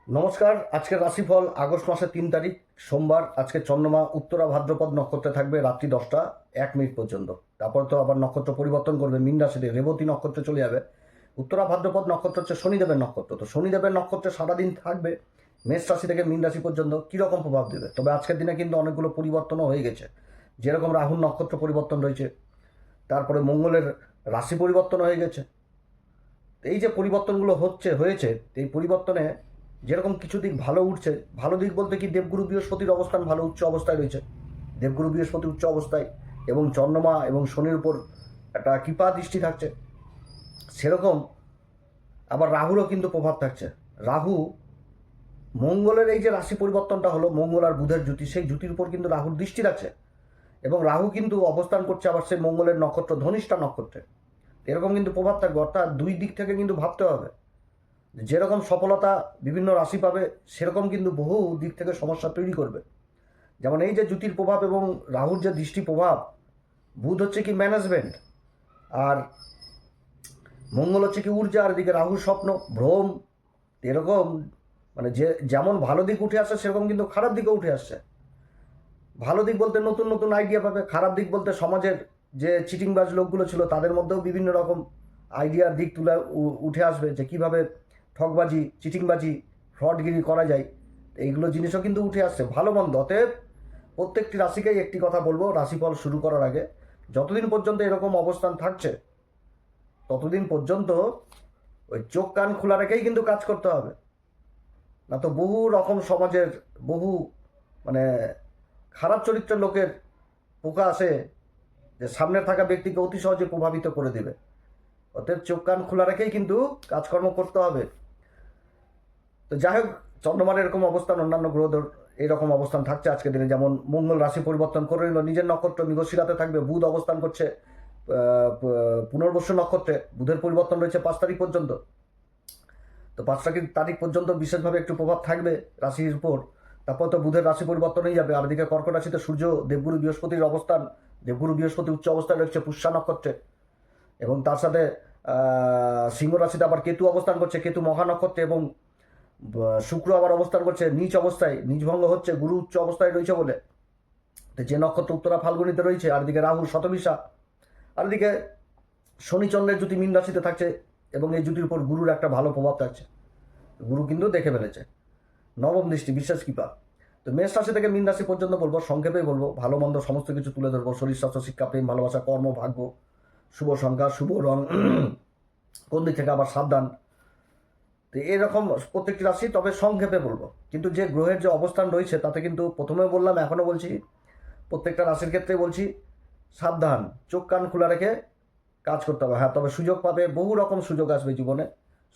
নমস্কার। আজকের রাশিফল আগস্ট মাসের 3 তারিখ সোমবার। আজকে চন্দ্রমা উত্তরা ভাদ্রপদ নক্ষত্রে থাকবে রাত্রি 10টা 1 মিনিট পর্যন্ত। তারপর তো আবার নক্ষত্র পরিবর্তন করবে, মীন রাশিতে রেবতী নক্ষত্রে চলে যাবে। উত্তরা ভাদ্রপদ নক্ষত্র হচ্ছে শনিদেবের নক্ষত্র, তো শনিদেবের নক্ষত্রে সারাদিন থাকবে। মেষ রাশি থেকে মীন রাশি পর্যন্ত কীরকম প্রভাব দেবে? তবে আজকের দিনে কিন্তু অনেকগুলো পরিবর্তনও হয়ে গেছে। যেরকম রাহুর নক্ষত্র পরিবর্তন রয়েছে, তারপরে মঙ্গলের রাশি পরিবর্তন হয়ে গেছে। এই যে পরিবর্তনগুলো হয়েছে, এই পরিবর্তনে যেরকম কিছু দিক ভালো উঠছে, ভালো দিক বলতে কি, দেবগুরু বৃহস্পতির অবস্থান ভালো উচ্চ অবস্থায় রয়েছে। দেবগুরু বৃহস্পতি উচ্চ অবস্থায় এবং চন্দ্রমা এবং শনির উপর একটা কৃপা দৃষ্টি থাকছে। সেরকম আবার রাহুরও কিন্তু প্রভাব থাকছে। রাহু মঙ্গলের এই যে রাশি পরিবর্তনটা হলো, মঙ্গল আর বুধের জুতি, সেই জুতির উপর কিন্তু রাহুর দৃষ্টি রাখছে। এবং রাহু কিন্তু অবস্থান করছে আবার সেই মঙ্গলের নক্ষত্র ধনিষ্ঠা নক্ষত্রে। এরকম কিন্তু প্রভাব থাকবে। অর্থাৎ দুই দিক থেকে কিন্তু ভাবতে হবে। যেরকম সফলতা বিভিন্ন রাশি পাবে, সেরকম কিন্তু বহু দিক থেকে সমস্যা তৈরি করবে। যেমন এই যে জ্যোতির প্রভাব এবং রাহুর যে দৃষ্টি প্রভাব, বুধ হচ্ছে কি ম্যানেজমেন্ট, আর মঙ্গল হচ্ছে কি ঊর্জা, আর এদিকে রাহুর স্বপ্ন ভ্রম। এরকম মানে যেমন ভালো দিক উঠে আসছে, সেরকম কিন্তু খারাপ দিকও উঠে আসছে। ভালো দিক বলতে নতুন নতুন আইডিয়া পাবে, খারাপ দিক বলতে সমাজের যে চিটিংবাজ লোকগুলো ছিল তাদের মধ্যেও বিভিন্ন রকম আইডিয়ার দিক তুলে উঠে আসবে, যে কীভাবে ঠকবাজি, চিটিংবাজি, ফ্রডগিরি করা যায়। এইগুলো জিনিসও কিন্তু উঠে আসছে, ভালো মন্দ। অতএব প্রত্যেকটি রাশিকেই একটি কথা বলবো রাশিফল শুরু করার আগে, যতদিন পর্যন্ত এরকম অবস্থান থাকছে ততদিন পর্যন্ত ওই চোখ কান খোলা রেখেই কিন্তু কাজ করতে হবে। না তো বহু রকম সমাজের বহু মানে খারাপ চরিত্রের লোকের পোকা আসে, যে সামনে থাকা ব্যক্তিকে অতি সহজে প্রভাবিত করে দেবে। অতএব চোখ কান খোলা রেখেই কিন্তু কাজকর্ম করতে হবে। তো যাই হোক, চন্দ্রমার এরকম অবস্থান, অন্যান্য গ্রহদের এরকম অবস্থান থাকছে আজকের দিনে। যেমন মঙ্গল রাশি পরিবর্তন করে নিল, নিজের নক্ষত্র মৃগশিরাতে থাকবে। বুধ অবস্থান করছে পুনর্বসু নক্ষত্রে, বুধের পরিবর্তন রয়েছে 5 তারিখ পর্যন্ত। তো 5 তারিখ পর্যন্ত বিশেষভাবে একটু প্রভাব থাকবে রাশির উপর। তারপর তো বুধের রাশি পরিবর্তন হয়ে যাবে। আর দিকে কর্কট রাশিতে সূর্য দেবগুরু বৃহস্পতির অবস্থান, দেবগুরু বৃহস্পতি উচ্চ অবস্থায় রয়েছে পুষ্যা নক্ষত্রে। এবং তার সাথে সিংহ রাশিতে আবার কেতু অবস্থান করছে, কেতু মহা নক্ষত্রে। এবং শুক্র আবার অবস্থান করছে নিচ অবস্থায়, নিজভঙ্গ হচ্ছে, গুরু উচ্চ অবস্থায় রয়েছে বলে। তো যে নক্ষত্র উত্তরা ফাল্গুনিতে রয়েছে, আর দিকে রাহু শতবিশা, আর দিকে শনিচন্দ্রের জুতি মীন রাশিতে থাকছে। এবং এই জুতির উপর গুরুর একটা ভালো প্রভাব থাকছে। গুরু কিন্তু দেখে ফেলেছে, নবম দৃষ্টি, বিশেষ কৃপা। তো মেষ রাশি থেকে মীন রাশি পর্যন্ত বলবো, সংক্ষেপে বলবো, ভালো মন্দ সমস্ত কিছু তুলে ধরবো। শরীর স্বাস্থ্য, শিক্ষা, প্রেম, ভালোবাসা, কর্ম, ভাগ্য, শুভ সংখ্যা, শুভ রং, কোন দিক থেকে আবার সাবধান। তো এরকম প্রত্যেকটি রাশি তবে সংক্ষেপে বলবো। কিন্তু যে গ্রহের যে অবস্থান রয়েছে তাতে কিন্তু প্রথমে বললাম, এখনও বলছি, প্রত্যেকটা রাশির ক্ষেত্রে বলছি, সাবধান, চোখ কান খোলা রেখে কাজ করতে হবে। হ্যাঁ, তবে সুযোগ পাবে, বহু রকম সুযোগ আসবে জীবনে।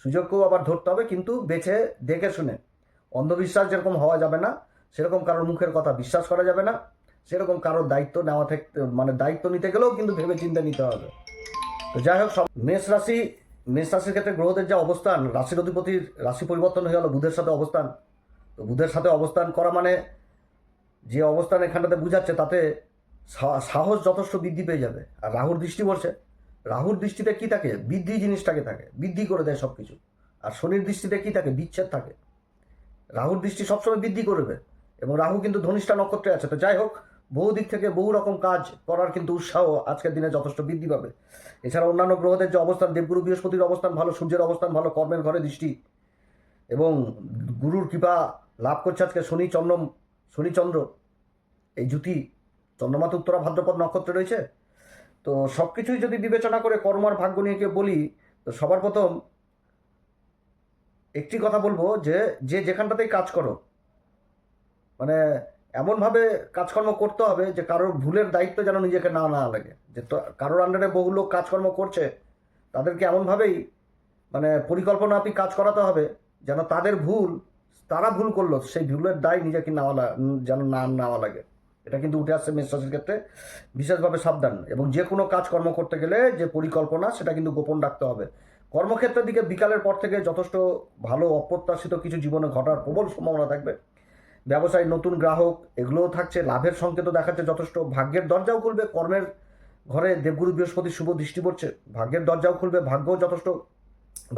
সুযোগকেও আবার ধরতে হবে, কিন্তু বেছে দেখে শুনে। অন্ধবিশ্বাস যেরকম হওয়া যাবে না, সেরকম কারোর মুখের কথা বিশ্বাস করা যাবে না, সেরকম কারোর দায়িত্ব নেওয়া থেকে মানে দায়িত্ব নিতে গেলেও কিন্তু ভেবে চিন্তে নিতে হবে। তো যাই হোক, সব মেষ রাশির ক্ষেত্রে গ্রহদের যে অবস্থান, রাশির অধিপতির রাশি পরিবর্তন হয়ে গেল, বুধের সাথে অবস্থান। তো বুধের সাথে অবস্থান করা মানে যে অবস্থান এখানটাতে বুঝাচ্ছে, তাতে সাহস যথেষ্ট বৃদ্ধি পেয়ে যাবে। আর রাহুর দৃষ্টি বলছে, রাহুর দৃষ্টিতে কি থাকে, বৃদ্ধি জিনিসটাকে থাকে, বৃদ্ধি করে দেয় সব কিছু। আর শনির দৃষ্টিতে কি থাকে, বিচ্ছেদ থাকে। রাহুর দৃষ্টি সবসময় বৃদ্ধি করবে। এবং রাহু কিন্তু ধনিষ্ঠা নক্ষত্রে আছে। তো যাই হোক, বহু দিক থেকে বহু রকম কাজ করার কিন্তু উৎসাহ আজকের দিনে যথেষ্ট বৃদ্ধি পাবে। এছাড়া অন্যান্য গ্রহদের যে অবস্থান, দেবগুরু বৃহস্পতির অবস্থান ভালো, সূর্যের অবস্থান ভালো, কর্মের ঘরে দৃষ্টি, এবং গুরুর কৃপা লাভ করছে আজকে শনিচন্দ্র এই জুতি। চন্দ্রমা তো উত্তরা ভাদ্রপদ নক্ষত্রে রয়েছে। তো সব কিছুই যদি বিবেচনা করে কর্ম আর ভাগ্য নিয়ে কেউ বলি, তো সবার প্রথম একটি কথা বলবো, যে যেখানটাতেই কাজ করো, মানে এমনভাবে কাজকর্ম করতে হবে যে কারোর ভুলের দায়িত্ব যেন নিজেকে না না লাগে। যে তো কারোর আন্ডারে বহু লোক কাজকর্ম করছে, তাদেরকে এমনভাবেই মানে পরিকল্পনামাফিক কাজ করাতে হবে যেন তারা ভুল করলো, সেই ভুলের দায় নিজেকে যেন না নেওয়া লাগে। এটা কিন্তু উঠে আসছে মেষ রাশির ক্ষেত্রে। বিশেষভাবে সাবধান। এবং যে কোনো কাজকর্ম করতে গেলে যে পরিকল্পনা, সেটা কিন্তু গোপন রাখতে হবে। কর্মক্ষেত্রের দিকে বিকালের পর থেকে যথেষ্ট ভালো অপ্রত্যাশিত কিছু জীবনে ঘটার প্রবল সম্ভাবনা থাকবে। ব্যবসায় নতুন গ্রাহক এগুলোও থাকছে, লাভের সংকেতও দেখাচ্ছে যথেষ্ট। ভাগ্যের দরজাও খুলবে, কর্মের ঘরে দেবগুরু বৃহস্পতির শুভ দৃষ্টি পড়ছে, ভাগ্যের দরজাও খুলবে, ভাগ্যও যথেষ্ট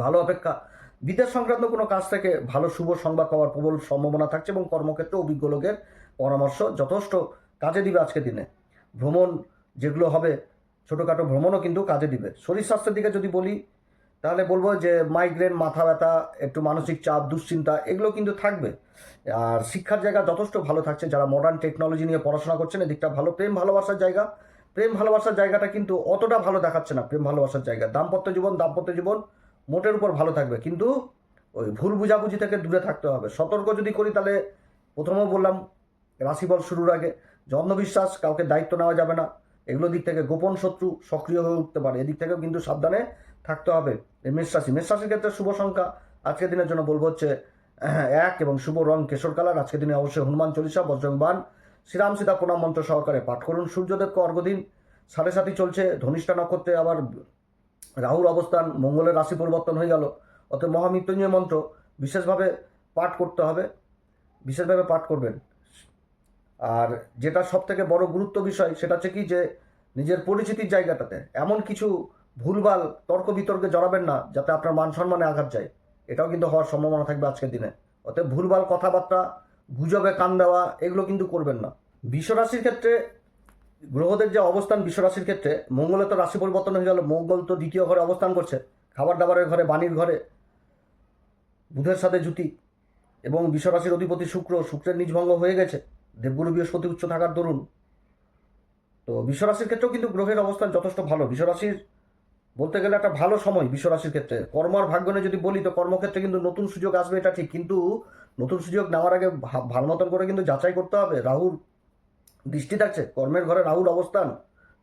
ভালো অপেক্ষা। বিদেশ সংক্রান্ত কোনো কাজ থেকে ভালো শুভ সংবাদ পাওয়ার প্রবল সম্ভাবনা থাকছে এবং কর্মক্ষেত্রে অভিজ্ঞ লোকের পরামর্শ যথেষ্ট কাজে দিবে আজকের দিনে। ভ্রমণ যেগুলো হবে, ছোটোখাটো ভ্রমণও কিন্তু কাজে দিবে। শরীর স্বাস্থ্যের দিকে যদি বলি তাহলে বলবো যে মাইগ্রেন, মাথা ব্যথা, একটু মানসিক চাপ, দুশ্চিন্তা এগুলো কিন্তু থাকবে। আর শিক্ষার জায়গা যথেষ্ট ভালো থাকছে। যারা মডার্ন টেকনোলজি নিয়ে পড়াশোনা করছেন এদিকটা ভালো। প্রেম ভালোবাসার জায়গাটা কিন্তু অতটা ভালো দেখাচ্ছে না। প্রেম ভালোবাসার জায়গা, দাম্পত্য জীবন মোটের উপর ভালো থাকবে, কিন্তু ওই ভুল বুঝাবুঝি থেকে দূরে থাকতে হবে। সতর্ক যদি করি তাহলে প্রথমেও বললাম রাশিফল শুরুর আগে যে অন্ধবিশ্বাস, কাউকে দায়িত্ব নেওয়া যাবে না, এগুলো দিক থেকে গোপন শত্রু সক্রিয় হয়ে উঠতে পারে, এদিক থেকেও কিন্তু সাবধানে থাকতে হবে। এই মেষ রাশির ক্ষেত্রে শুভ সংখ্যা আজকের দিনের জন্য বলবো হচ্ছে 1 এবং শুভ রং কেশর কালার। আজকের দিনে অবশ্যই হনুমান চল্লিশা, বজরং বাণ, শ্রীরাম সীতা প্রণাম মন্ত্র সহকারে পাঠ করুন। সূর্যদেবকে অর্ঘ্য দিন। 7:30 চলছে, ধনিষ্ঠা নক্ষত্রে আবার রাহুর অবস্থান, মঙ্গলের রাশি পরিবর্তন হয়ে গেল, অতএব মহামৃত্যুঞ্জয় মন্ত্র বিশেষভাবে পাঠ করতে হবে, বিশেষভাবে পাঠ করবেন। আর যেটা সব থেকে বড় গুরুত্ব বিষয় সেটা হচ্ছে কি যে নিজের পরিচিতির জায়গাটাতে এমন কিছু ভুলভাল তর্ক বিতর্কে জড়াবেন না যাতে আপনার মান সম্মানে আঘাত যায়, এটাও কিন্তু হওয়ার সম্ভাবনা থাকবে আজকের দিনে। অতএব ভুলভাল কথাবার্তা, গুজবে কান দেওয়া এগুলো কিন্তু করবেন না। বিশ্বরাশির ক্ষেত্রে গ্রহদের যে অবস্থান, বিশ্বরাশির ক্ষেত্রে মঙ্গলের তো রাশি পরিবর্তন হয়ে গেল, মঙ্গল তো দ্বিতীয় ঘরে অবস্থান করছে, খাবার দাবারের ঘরে, বাণীর ঘরে, বুধের সাথে জুতি, এবং বিশ্বরাশির অধিপতি শুক্রের নিজভঙ্গ হয়ে গেছে, দেবগুরু বৃহস্পতি উচ্চ থাকার দরুন। তো বিশ্বরাশির ক্ষেত্রেও কিন্তু গ্রহের অবস্থান যথেষ্ট ভালো। বিশ্বরাশির বলতে গেলে একটা ভালো সময় বিশ্বরাশির ক্ষেত্রে। কর্ম আর ভাগ্য নিয়ে যদি বলি তো কর্মক্ষেত্রে কিন্তু নতুন সুযোগ আসবে, এটা ঠিক, কিন্তু নতুন সুযোগ নেওয়ার আগে ভালো মতন করে কিন্তু যাচাই করতে হবে। রাহুর দৃষ্টি থাকছে, কর্মের ঘরে রাহুর অবস্থান,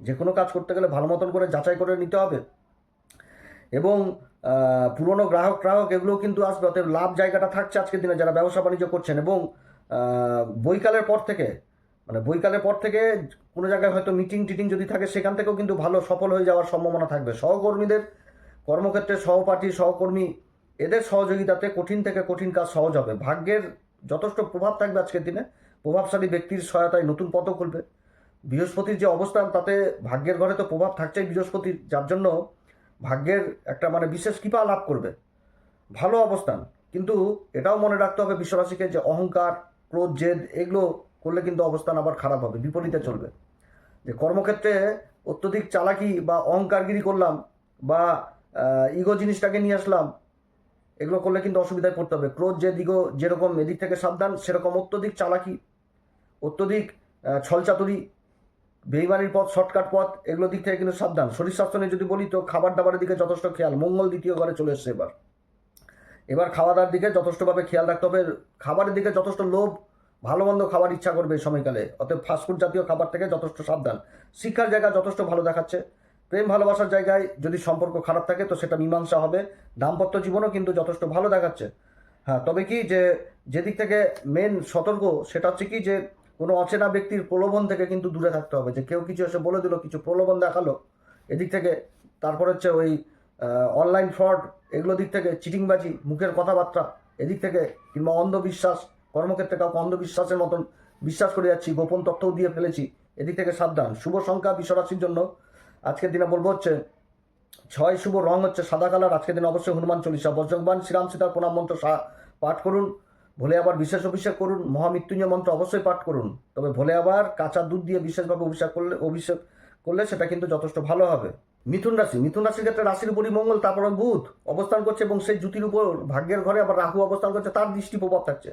যে কোনো কাজ করতে গেলে ভালো মতন করে যাচাই করে নিতে হবে। এবং পুরনো গ্রাহক এগুলোও কিন্তু আসবে, অতএব লাভ জায়গাটা থাকছে আজকের দিনে যারা ব্যবসা বাণিজ্য করছেন। এবং বৈকালের পর থেকে কোনো জায়গায় হয়তো মিটিং টিটিং যদি থাকে সেখান থেকেও কিন্তু ভালো সফল হয়ে যাওয়ার সম্ভাবনা থাকবে। সহকর্মীদের, কর্মক্ষেত্রে সহপাঠী, সহকর্মী এদের সহযোগিতাতে কঠিন থেকে কঠিন কাজ সহজ হবে। ভাগ্যের যথেষ্ট প্রভাব থাকবে আজকের দিনে, প্রভাবশালী ব্যক্তির সহায়তায় নতুন পথও খুলবে। বৃহস্পতির যে অবস্থান তাতে ভাগ্যের ঘরে তো প্রভাব থাকছেই বৃহস্পতির, যার জন্য ভাগ্যের একটা বিশেষ কৃপা লাভ করবে, ভালো অবস্থান। কিন্তু এটাও মনে রাখতে হবে বিশ্বরাশিকে যে অহংকার, ক্রোধ, জেদ এগুলো করলে কিন্তু অবস্থান আবার খারাপ হবে, বিপরীতে চলবে। যে কর্মক্ষেত্রে অত্যধিক চালাকি বা অহংকারগিরি করলাম বা ইগো জিনিসটাকে নিয়ে আসলাম, এগুলো করলে কিন্তু অসুবিধায় পড়তে হবে। ক্রোধ, জেদ, ইগো যেরকম এদিক থেকে সাবধান, সেরকম অত্যধিক চালাকি, অত্যধিক ছলচাতুরি, বেইমানির পথ, শর্টকাট পথ, এগুলো দিক থেকে কিন্তু সাবধান। শরীর স্বাস্থ্য নিয়ে যদি বলি তো খাবার দাবারের দিকে যথেষ্ট খেয়াল। মঙ্গল দ্বিতীয় ঘরে চলে এসছে, এবার খাওয়া দাওয়ার দিকে যথেষ্টভাবে খেয়াল রাখতে হবে। খাবারের দিকে যথেষ্ট লোভ, ভালো মন্দ খাবার ইচ্ছা করবে এই সময়কালে, অতএব ফাস্টফুড জাতীয় খাবার থেকে যথেষ্ট সাবধান। শিক্ষার জায়গা যথেষ্ট ভালো দেখাচ্ছে। প্রেম ভালোবাসার জায়গায় যদি সম্পর্ক খারাপ থাকে তো সেটা মীমাংসা হবে। দাম্পত্য জীবনও কিন্তু যথেষ্ট ভালো দেখাচ্ছে। হ্যাঁ, তবে কি যেদিক থেকে মেন সতর্ক সেটা হচ্ছে কি যে কোনো অচেনা ব্যক্তির প্রলোভন থেকে কিন্তু দূরে থাকতে হবে। যে কেউ কিছু এসে বলে দিল, কিছু প্রলোভন দেখালো, এদিক থেকে। তারপর হচ্ছে ওই অনলাইন ফ্রড, এগুলো দিক থেকে চিটিংবাজি, মুখের কথাবার্তা, এদিক থেকে, কিংবা অন্ধবিশ্বাস, কর্মক্ষেত্রে কাউকে অন্ধবিশ্বাসের মতন বিশ্বাস করে যাচ্ছি, গোপন তথ্যও দিয়ে ফেলেছি, এদিক থেকে সাবধান। শুভ সংখ্যা বিশ্বরাশির জন্য আজকের দিনে বলবো হচ্ছে 6, শুভ রং হচ্ছে সাদা কালার। আজকের দিনে অবশ্যই হনুমান চল্লিশা, বজরং বাণ, শ্রীরাম সীতার প্রণাম মন্ত্র পাঠ করুন। ভোলে আবার বিশেষ অভিষেক করুন, মহামৃত্যুঞ্জয় মন্ত্র অবশ্যই পাঠ করুন। তবে ভোলে আবার কাঁচা দুধ দিয়ে বিশেষভাবে অভিষেক করলে সেটা কিন্তু যথেষ্ট ভালো হবে। মিথুন রাশির ক্ষেত্রে রাশির উপরই মঙ্গল, তারপরে বুধ অবস্থান করছে, এবং সেই জুতির উপর ভাগ্যের ঘরে আবার রাহু অবস্থান করছে, তার দৃষ্টি প্রভাব থাকছে।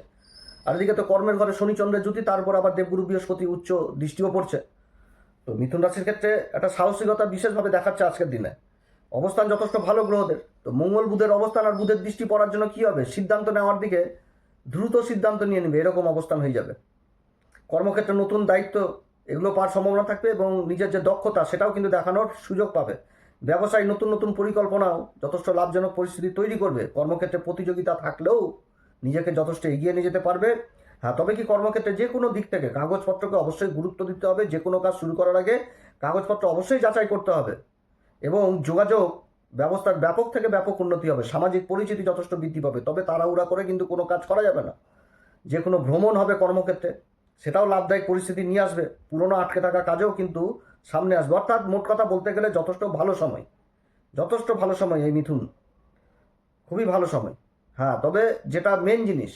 আর এদিকে তো কর্মের ঘরে শনি চন্দ্রের জুতি, তারপর আবার দেবগুরু বৃহস্পতি উচ্চ দৃষ্টিও পড়ছে। তো মিথুন রাশির ক্ষেত্রে একটা সাহসিকতা বিশেষভাবে দেখাচ্ছে আজকের দিনে। অবস্থান যথেষ্ট ভালো গ্রহদের। তো মঙ্গল বুধের অবস্থান আর বুধের দৃষ্টি পড়ার জন্য কি হবে, সিদ্ধান্ত নেওয়ার দিকে দ্রুত সিদ্ধান্ত নিয়ে নেবে, এরকম অবস্থান হয়ে যাবে। কর্মক্ষেত্রে নতুন দায়িত্ব এগুলো পাওয়ার সম্ভাবনা থাকবে, এবং নিজের যে দক্ষতা সেটাও কিন্তু দেখানোর সুযোগ পাবে। ব্যবসায় নতুন নতুন পরিকল্পনাও যথেষ্ট লাভজনক পরিস্থিতি তৈরি করবে। কর্মক্ষেত্রে প্রতিযোগিতা থাকলেও নিজেকে যথেষ্ট এগিয়ে নিয়ে যেতে পারবে। হ্যাঁ, তবে কি কর্মক্ষেত্রে যে কোনো দিক থেকে কাগজপত্রকে অবশ্যই গুরুত্ব দিতে হবে। যে কোনো কাজ শুরু করার আগে কাগজপত্র অবশ্যই যাচাই করতে হবে। এবং যোগাযোগ ব্যবস্থার ব্যাপক থেকে ব্যাপক উন্নতি হবে, সামাজিক পরিচিতি যথেষ্ট বৃদ্ধি পাবে। তবে তাড়াহুড়া করে কিন্তু কোনো কাজ করা যাবে না। যে কোনো ভ্রমণ হবে কর্মক্ষেত্রে, সেটাও লাভদায়ক পরিস্থিতি নিয়ে আসবে। পুরনো আটকে থাকা কাজেও কিন্তু সামনে আসবে। অর্থাৎ মোট কথা বলতে গেলে যথেষ্ট ভালো সময় এই মিথুন, খুবই ভালো সময়। হ্যাঁ, তবে যেটা মেন জিনিস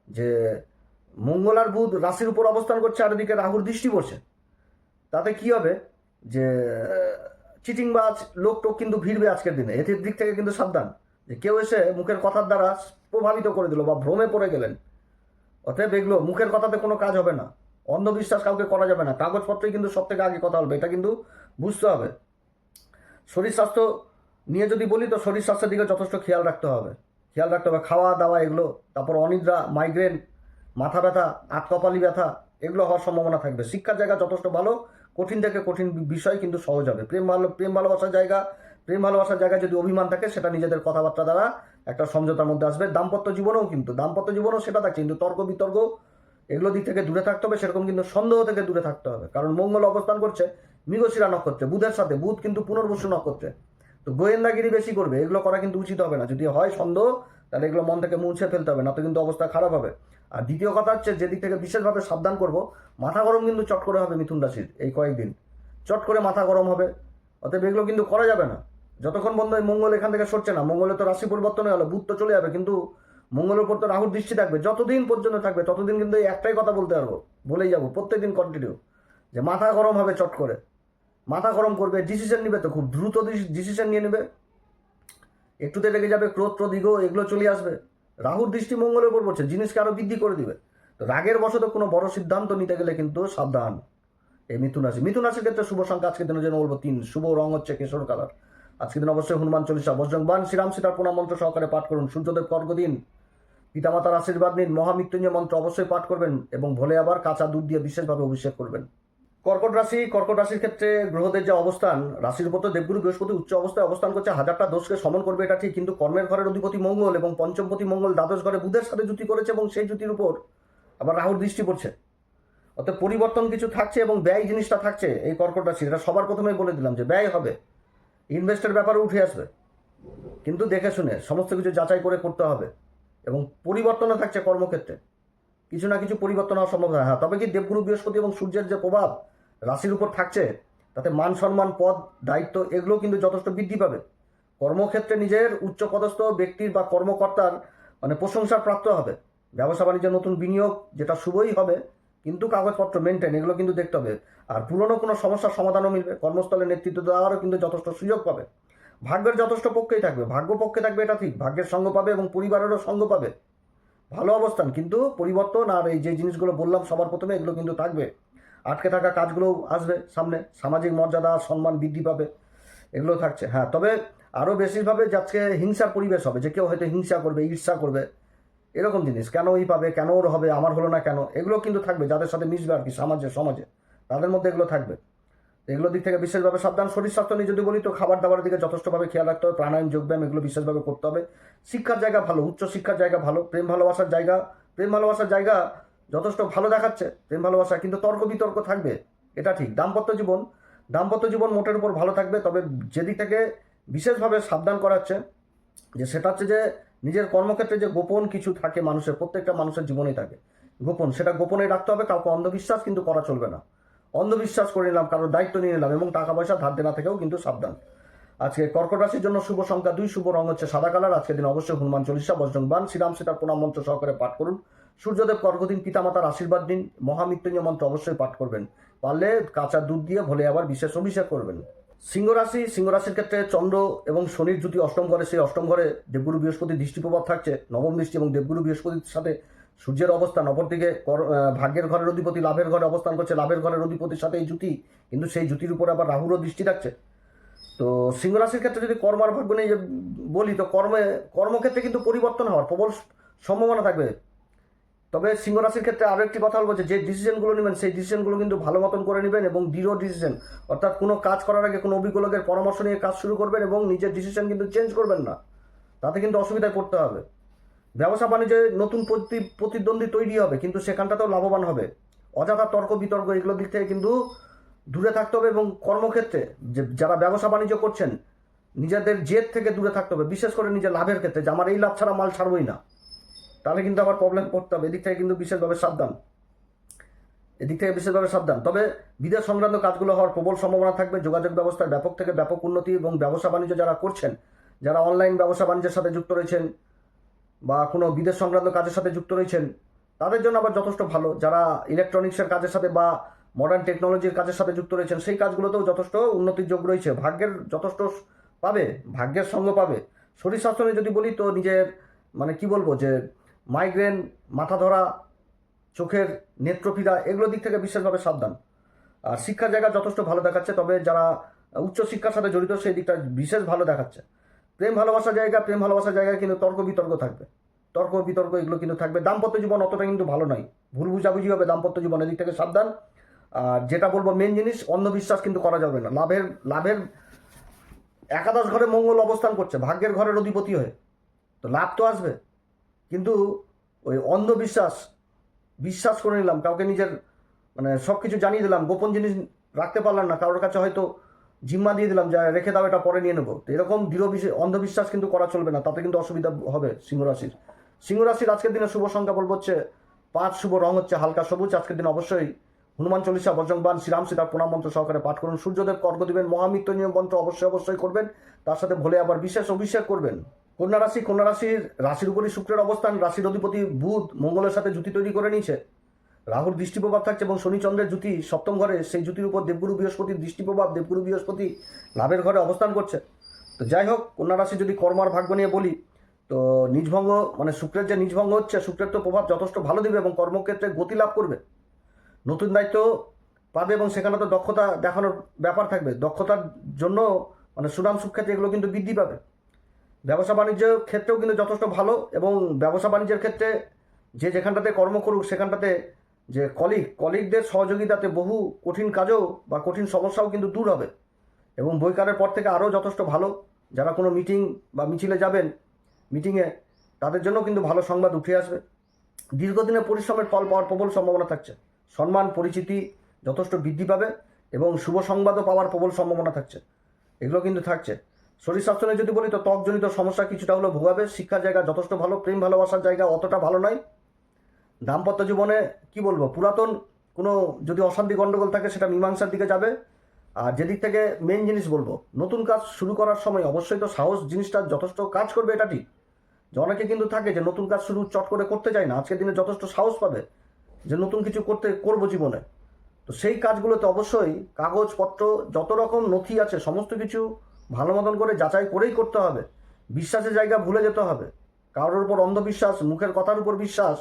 যে মঙ্গল আর বুধ রাশির উপর অবস্থান করছে, আর এদিকে রাহুর দৃষ্টি পড়ছে, তাতে কি হবে যে চিটিংবাজ লোক টোক কিন্তু ভিড়বে আজকের দিনে। এটির দিক থেকে কিন্তু সাবধান, যে কেউ এসে মুখের কথার দ্বারা প্রভাবিত করে দিল বা ভ্রমে পড়ে গেলেন। অতএব এগুলো মুখের কথাতে কোনো কাজ হবে না, অন্ধবিশ্বাস কাউকে করা যাবে না, কাগজপত্রেই কিন্তু সব থেকে আগে কথা বলবে, এটা কিন্তু বুঝতে হবে। শরীর স্বাস্থ্য নিয়ে যদি বলি তো শরীর স্বাস্থ্যের দিকে যথেষ্ট খেয়াল রাখতে হবে, খাওয়া দাওয়া এগুলো, তারপর অনিদ্রা, মাইগ্রেন, মাথা ব্যথা, আতকপালি ব্যথা এগুলো হওয়ার সম্ভাবনা থাকবে। শিক্ষার জায়গা যথেষ্ট ভালো, কঠিন থেকে কঠিন বিষয় কিন্তু সহজ হবে। প্রেম ভালোবাসার জায়গায় যদি অভিমান থাকে সেটা নিজেদের কথাবার্তা দ্বারা একটা সমঝোতার মধ্যে আসবে। দাম্পত্য জীবনেও সেটা থাকছে, কিন্তু তর্ক বিতর্ক এগুলো দিক থেকে দূরে থাকতে হবে, সেরকম কিন্তু সন্দেহ থেকে দূরে থাকতে হবে। কারণ মঙ্গল অবস্থান করছে মৃগশিরা নক্ষত্রে বুধের সাথে, বুধ কিন্তু পুনর্বসু নক্ষত্রে, তো গোয়েন্দাগিরি বেশি করবে, এগুলো করা কিন্তু উচিত হবে না। যদি হয় সন্দেহ, তাহলে এগুলো মন থেকে মুছে ফেলতে হবে, না তো কিন্তু অবস্থা খারাপ হবে। আর দ্বিতীয় কথা হচ্ছে, যেদিক থেকে বিশেষভাবে সাবধান করব, মাথা গরম কিন্তু চট করে হবে মিথুন রাশির এই কয়েকদিন, চট করে মাথা গরম হবে। অতএব এগুলো কিন্তু করা যাবে না যতক্ষণ বন্ধ মঙ্গল এখান থেকে সরছে না। মঙ্গলে তো রাশি পরিবর্তন হয়ে গেল, বুধ তো চলে যাবে, কিন্তু মঙ্গলের উপর তো রাহুর দৃষ্টি থাকবে। যতদিন পর্যন্ত থাকবে ততদিন কিন্তু এই একটাই কথা বলতে পারবো, বলেই যাবো প্রত্যেকদিন কন্টিনিউ, যে মাথা গরম হবে চট করে, মাথা গরম করবে, ডিসিশন নিবে তো খুব দ্রুত ডিসিশন নিয়ে নেবে, একটুতে রেগে যাবে, ক্রোধ ইগো এগুলো চলে আসবে। রাহুর দৃষ্টি মঙ্গলের উপর পড়ছে, জিনিসকে আরো বৃদ্ধি করে দিবে। তো রাগের বশত কোনো বড় সিদ্ধান্ত নিতে গেলে কিন্তু সাবধান। এই মিথুন রাশির ক্ষেত্রে শুভ সংখ্যা আজকের দিনের জন্য বলবো 3, শুভ রং হচ্ছে কেশর কালার। আজকের দিন অবশ্যই হনুমান চল্লিশা, বজরংবান, শ্রীরাম সীতার প্রণাম মন্ত্র সহকারে পাঠ করুন। সূর্যদেব কর্ক দিন, পিতামাতার আশীর্বাদ নিন, মহামৃত্যুঞ্জয় মন্ত্র অবশ্যই পাঠ করবেন, এবং ভোলে আবার কাঁচা দুধ দিয়ে বিশেষভাবে অভিষেক করবেন। কর্কট রাশির ক্ষেত্রে গ্রহদের যে অবস্থান, রাশির উপর তো দেবগুরু বৃহস্পতি উচ্চ অবস্থায় অবস্থান করছে, হাজারটা দোষকে সমন করবে এটা ঠিক, কিন্তু কর্মের ঘরের অধিপতি মঙ্গল এবং পঞ্চমপতি মঙ্গল দ্বাদশ ঘরে বুধের সাথে জুতি করেছে, এবং সেই জুতির উপর আবার রাহুর দৃষ্টি পড়ছে। অর্থাৎ পরিবর্তন কিছু থাকছে এবং ব্যয় জিনিসটা থাকছে এই কর্কট রাশি। এটা সবার প্রথমেই বলে দিলাম যে ব্যয় হবে, ইনভেস্টের ব্যাপারে উঠে আসবে, কিন্তু দেখে শুনে সমস্ত কিছু যাচাই করে করতে হবে। এবং পরিবর্তনও থাকছে কর্মক্ষেত্রে, কিছু না কিছু পরিবর্তন হওয়ার সম্ভাবনা। হ্যাঁ, তবে কি দেবগুরু বৃহস্পতি এবং সূর্যের যে প্রভাব রাশির উপর থাকছে, তাতে মান সম্মান, পদ, দায়িত্ব এগুলো কিন্তু যথেষ্ট বৃদ্ধি পাবে। কর্মক্ষেত্রে নিজের উচ্চপদস্থ ব্যক্তির বা কর্মকর্তার প্রশংসার প্রাপ্ত হবে। ব্যবসা বাণিজ্যে নতুন বিনিয়োগ যেটা শুভই হবে, কিন্তু কাগজপত্র মেনটেন এগুলো কিন্তু দেখতে হবে। আর পুরনো কোনো সমস্যার সমাধানও মিলবে, কর্মস্থলে নেতৃত্ব দেওয়ারও কিন্তু যথেষ্ট সুযোগ পাবে। ভাগ্যের যথেষ্ট পক্ষেই থাকবে, ভাগ্য পক্ষে থাকবে এটা ঠিক, ভাগ্যের সঙ্গ পাবে এবং পরিবারেরও সঙ্গ পাবে, ভালো অবস্থান। কিন্তু পরিবর্তন আর এই যে জিনিসগুলো বললাম সবার প্রথমে, এগুলো কিন্তু থাকবে। আটকে থাকা কাজগুলো আসবে সামনে, সামাজিক মর্যাদা সম্মান বৃদ্ধি পাবে, এগুলো থাকছে। হ্যাঁ, তবে আরও বেশিরভাবে যাচ্ছে হিংসার পরিবেশ হবে, যে কেউ হয়তো হিংসা করবে, ঈর্ষা করবে, এরকম জিনিস, কেন ওই পাবে, কেন ওর হবে, আমার হলো না কেন, এগুলো কিন্তু থাকবে। যাদের সাথে মিশবে আর কি সমাজে তাদের মধ্যে এগুলো থাকবে। এগুলো দিক থেকে বিশেষভাবে সাবধান। শরীর স্বাস্থ্য নিয়ে যদি বলি তো খাবার দাবারের দিকে যথেষ্টভাবে খেয়াল রাখতে হবে, প্রাণায়াম, যোগব্যায়াম এগুলো বিশেষভাবে করতে হবে। শিক্ষার জায়গা ভালো, উচ্চ শিক্ষার জায়গা ভালো, প্রেম ভালোবাসার জায়গা যথেষ্ট ভালো দেখাচ্ছে, প্রেম ভালোবাসা, কিন্তু তর্ক বিতর্ক থাকবে এটা ঠিক। দাম্পত্য জীবন মোটের উপর ভালো থাকবে, তবে যেদিক থেকে বিশেষভাবে সাবধান করাচ্ছে যে সেটা হচ্ছে যে নিজের কর্মক্ষেত্রে যে গোপন কিছু থাকে মানুষের, প্রত্যেকটা মানুষের জীবনেই থাকে গোপন, সেটা গোপনেই রাখতে হবে। কাউকে অন্ধবিশ্বাস কিন্তু করা চলবে না, অন্ধবিশ্বাস করে নিলাম, কারোর দায়িত্ব নিয়ে নিলাম, এবং টাকা পয়সা ধার দেনা থেকেও কিন্তু সাবধান। আজকে কর্কট রাশির জন্য শুভ সংখ্যা 2, শুভ রং হচ্ছে সাদা কালার। আজকের দিন অবশ্যই হনুমান চল্লিশা, বজরংবান, শ্রীরাম সীতার প্রণাম মন্ত্র সহকারে পাঠ করুন। সূর্যদেব কর্ক দিন, পিতামাতার আশীর্বাদ দিন, মহামৃত্যুঞ্জয় মন্ত্র অবশ্যই পাঠ করবেন, পারলে কাঁচা দুধ দিয়ে ভোলে আবার বিশেষ অভিষেক করবেন। সিংহ রাশির ক্ষেত্রে চন্দ্র এবং শনির জুতি অষ্টম ঘরে, সেই অষ্টম ঘরে দেবগুরু বৃহস্পতির দৃষ্টি প্রভাব থাকছে, নবম দৃষ্টি, এবং দেবগুরু বৃহস্পতির সাথে সূর্যের অবস্থান। অপরদিকে ভাগ্যের ঘরের অধিপতি লাভের ঘরে অবস্থান করছে, লাভের ঘরের অধিপতির সাথে এই জুতি, কিন্তু সেই জুতির উপর আবার রাহুরও দৃষ্টি থাকছে। তো সিংহ রাশির ক্ষেত্রে যদি কর্ম আর ভাগ্য নিয়ে বলি তো কর্মক্ষেত্রে কিন্তু পরিবর্তন হওয়ার প্রবল সম্ভাবনা থাকবে। তবে সিংহ রাশির ক্ষেত্রে আরও একটি কথা বলছে, যে ডিসিশনগুলো নেবেন সেই ডিসিশনগুলো কিন্তু ভালো মতন করে নেবেন, এবং দৃঢ় ডিসিশন, অর্থাৎ কোনো কাজ করার আগে কোনো অভিজ্ঞ লোকের পরামর্শ নিয়ে কাজ শুরু করবেন, এবং নিজের ডিসিশন কিন্তু চেঞ্জ করবেন না, তাতে কিন্তু অসুবিধায় পড়তে হবে। ব্যবসা বাণিজ্যে নতুন প্রতিদ্বন্দ্বী তৈরি হবে, কিন্তু সেখানটাতেও লাভবান হবে। অযথা তর্ক বিতর্ক এগুলোর দিক থেকে কিন্তু দূরে থাকতে হবে, এবং কর্মক্ষেত্রে যারা ব্যবসা বাণিজ্য করছেন নিজেদের জেদ থেকে দূরে থাকতে হবে, বিশেষ করে নিজের লাভের ক্ষেত্রে, যে আমার এই লাভ ছাড়া মাল ছাড়বই না, তাহলে কিন্তু আবার প্রবলেম পড়তে হবে। এদিক থেকে কিন্তু বিশেষভাবে সাবধান। তবে বিদেশ সংক্রান্ত কাজগুলো হওয়ার প্রবল সম্ভাবনা থাকবে। যোগাযোগ ব্যবস্থার ব্যাপক থেকে ব্যাপক উন্নতি, এবং ব্যবসা বাণিজ্য যারা করছেন, যারা অনলাইন ব্যবসা বাণিজ্যের সাথে যুক্ত রয়েছেন, বা কোনো বিদেশ সংক্রান্ত কাজের সাথে যুক্ত রয়েছেন তাদের জন্য আবার যথেষ্ট ভালো। যারা ইলেকট্রনিক্সের কাজের সাথে বা মডার্ন টেকনোলজির কাজের সাথে যুক্ত রয়েছেন সেই কাজগুলোতেও যথেষ্ট উন্নতির যোগ রয়েছে। ভাগ্যের যথেষ্ট পাবে, ভাগ্যের সঙ্গ পাবে। শরীর স্বাস্থ্য নিয়ে যদি বলি তো নিজের মানে কি বলবো যে মাইগ্রেন, মাথা ধরা, চোখের নেত্রপীড়া এগুলো দিক থেকে বিশেষভাবে সাবধান। আর শিক্ষার জায়গা যথেষ্ট ভালো দেখাচ্ছে, তবে যারা উচ্চশিক্ষার সাথে জড়িত সেই দিকটা বিশেষ ভালো দেখাচ্ছে। প্রেম ভালোবাসার জায়গায় কিন্তু তর্ক বিতর্ক থাকবে, তর্ক বিতর্ক এগুলো কিন্তু থাকবে। দাম্পত্য জীবন অতটা কিন্তু ভালো নয়, ভুল বুঝাবুঝি হবে দাম্পত্য জীবনের দিক থেকে সাবধান। আর যেটা বলবো মেন জিনিস, অন্ধবিশ্বাস কিন্তু করা যাবে না। লাভের একাদশ ঘরে মঙ্গল অবস্থান করছে ভাগ্যের ঘরের অধিপতি হয়ে, তো লাভ তো আসবে, কিন্তু ওই অন্ধবিশ্বাস বিশ্বাস করে নিলাম, কাউকে নিজের মানে সব কিছু জানিয়ে দিলাম, গোপন জিনিস রাখতে পারলাম না, কারোর কাছে হয়তো জিম্মা দিয়ে দিলাম, যা রেখে দাও এটা পরে নিয়ে নেবো, তো এরকম অন্ধবিশ্বাস কিন্তু করা চলবে না, তাতে কিন্তু অসুবিধা হবে সিংহরাশির আজকের দিনে শুভ সংখ্যা বলবো হচ্ছে 5, শুভ রং হচ্ছে হালকা সবুজ। আজকের দিন অবশ্যই হনুমান চল্লিশা, বজরংবাণ, শ্রীরাম সীতার প্রণাম মন্ত্র সহকারে পাঠ করুন। সূর্যদেব অর্ঘ দিবেন, মহামৃত্যুঞ্জয় মন্ত্র অবশ্যই করবেন, তার সাথে ভোলে আবার বিশেষ অভিষেক করবেন। কন্যা রাশির রাশির উপরই শুক্রের অবস্থান, রাশির অধিপতি বুধ মঙ্গলের সাথে জুতি তৈরি করে নিয়েছে, রাহুর দৃষ্টিপ্রভাব থাকছে এবং শনি চন্দ্রের জুতি সপ্তম ঘরে, সেই জুতির উপর দেবগুরু বৃহস্পতির দৃষ্টিপ্রভাব, দেবগুরু বৃহস্পতি লাভের ঘরে অবস্থান করছে। তো যাই হোক, কন্যা রাশি যদি কর্ম আর ভাগ্য নিয়ে বলি তো নিজভঙ্গ মানে শুক্রের যে নিজভঙ্গ হচ্ছে, শুক্রের তো প্রভাব যথেষ্ট ভালো দিবে এবং কর্মক্ষেত্রে গতি লাভ করবে, নতুন দায়িত্ব পাবে এবং সেখানে তো দক্ষতা দেখানোর ব্যাপার থাকবে, দক্ষতার জন্য মানে সুনাম সুখ্যাতি এগুলো কিন্তু বৃদ্ধি পাবে। ব্যবসা বাণিজ্য ক্ষেত্রেও কিন্তু যথেষ্ট ভালো, এবং ব্যবসা বাণিজ্যের ক্ষেত্রে যে যেখানটাতে কর্ম করুক সেখানটাতে যে কলিগদের সহযোগিতাতে বহু কঠিন কাজও বা কঠিন সমস্যাও কিন্তু দূর হবে, এবং বৈকালের পর থেকে আরও যথেষ্ট ভালো। যারা কোনো মিটিং বা মিছিলে যাবেন, মিটিংয়ে তাদের জন্য কিন্তু ভালো সংবাদ উঠে আসবে। দীর্ঘদিনের পরিশ্রমের ফল পাওয়ার প্রবল সম্ভাবনা থাকছে, সম্মান পরিচিতি যথেষ্ট বৃদ্ধি পাবে এবং শুভ সংবাদও পাওয়ার প্রবল সম্ভাবনা থাকছে, এগুলো কিন্তু থাকছে। শরীর স্বাস্থ্য নিয়ে যদি বলি তো ত্বকজনিত সমস্যা কিছুটা হলেও ভোগাবে। শিক্ষার জায়গা যথেষ্ট ভালো, প্রেম ভালোবাসার জায়গা অতটা ভালো নয়। দাম্পত্য জীবনে কি বলবো, পুরাতন কোনো যদি অশান্তি গণ্ডগোল থাকে সেটা মীমাংসার দিকে যাবে। আর যেদিক থেকে মেন জিনিস বলবো, নতুন কাজ শুরু করার সময় অবশ্যই তো সাহস জিনিসটা যথেষ্ট কাজ করবে, এটা ঠিক যে অনেকে কিন্তু থাকে যে নতুন কাজ শুরু চট করে করতে চায় না, আজকের দিনে যথেষ্ট সাহস পাবে যে নতুন কিছু করবো জীবনে। তো সেই কাজগুলোতে অবশ্যই কাগজপত্র যত রকম নথি আছে সমস্ত কিছু ভালো মতন করে যাচাই করেই করতে হবে, বিশ্বাসের জায়গা ভুলে যেতে হবে, কারোর উপর অন্ধবিশ্বাস, মুখের কথার উপর বিশ্বাস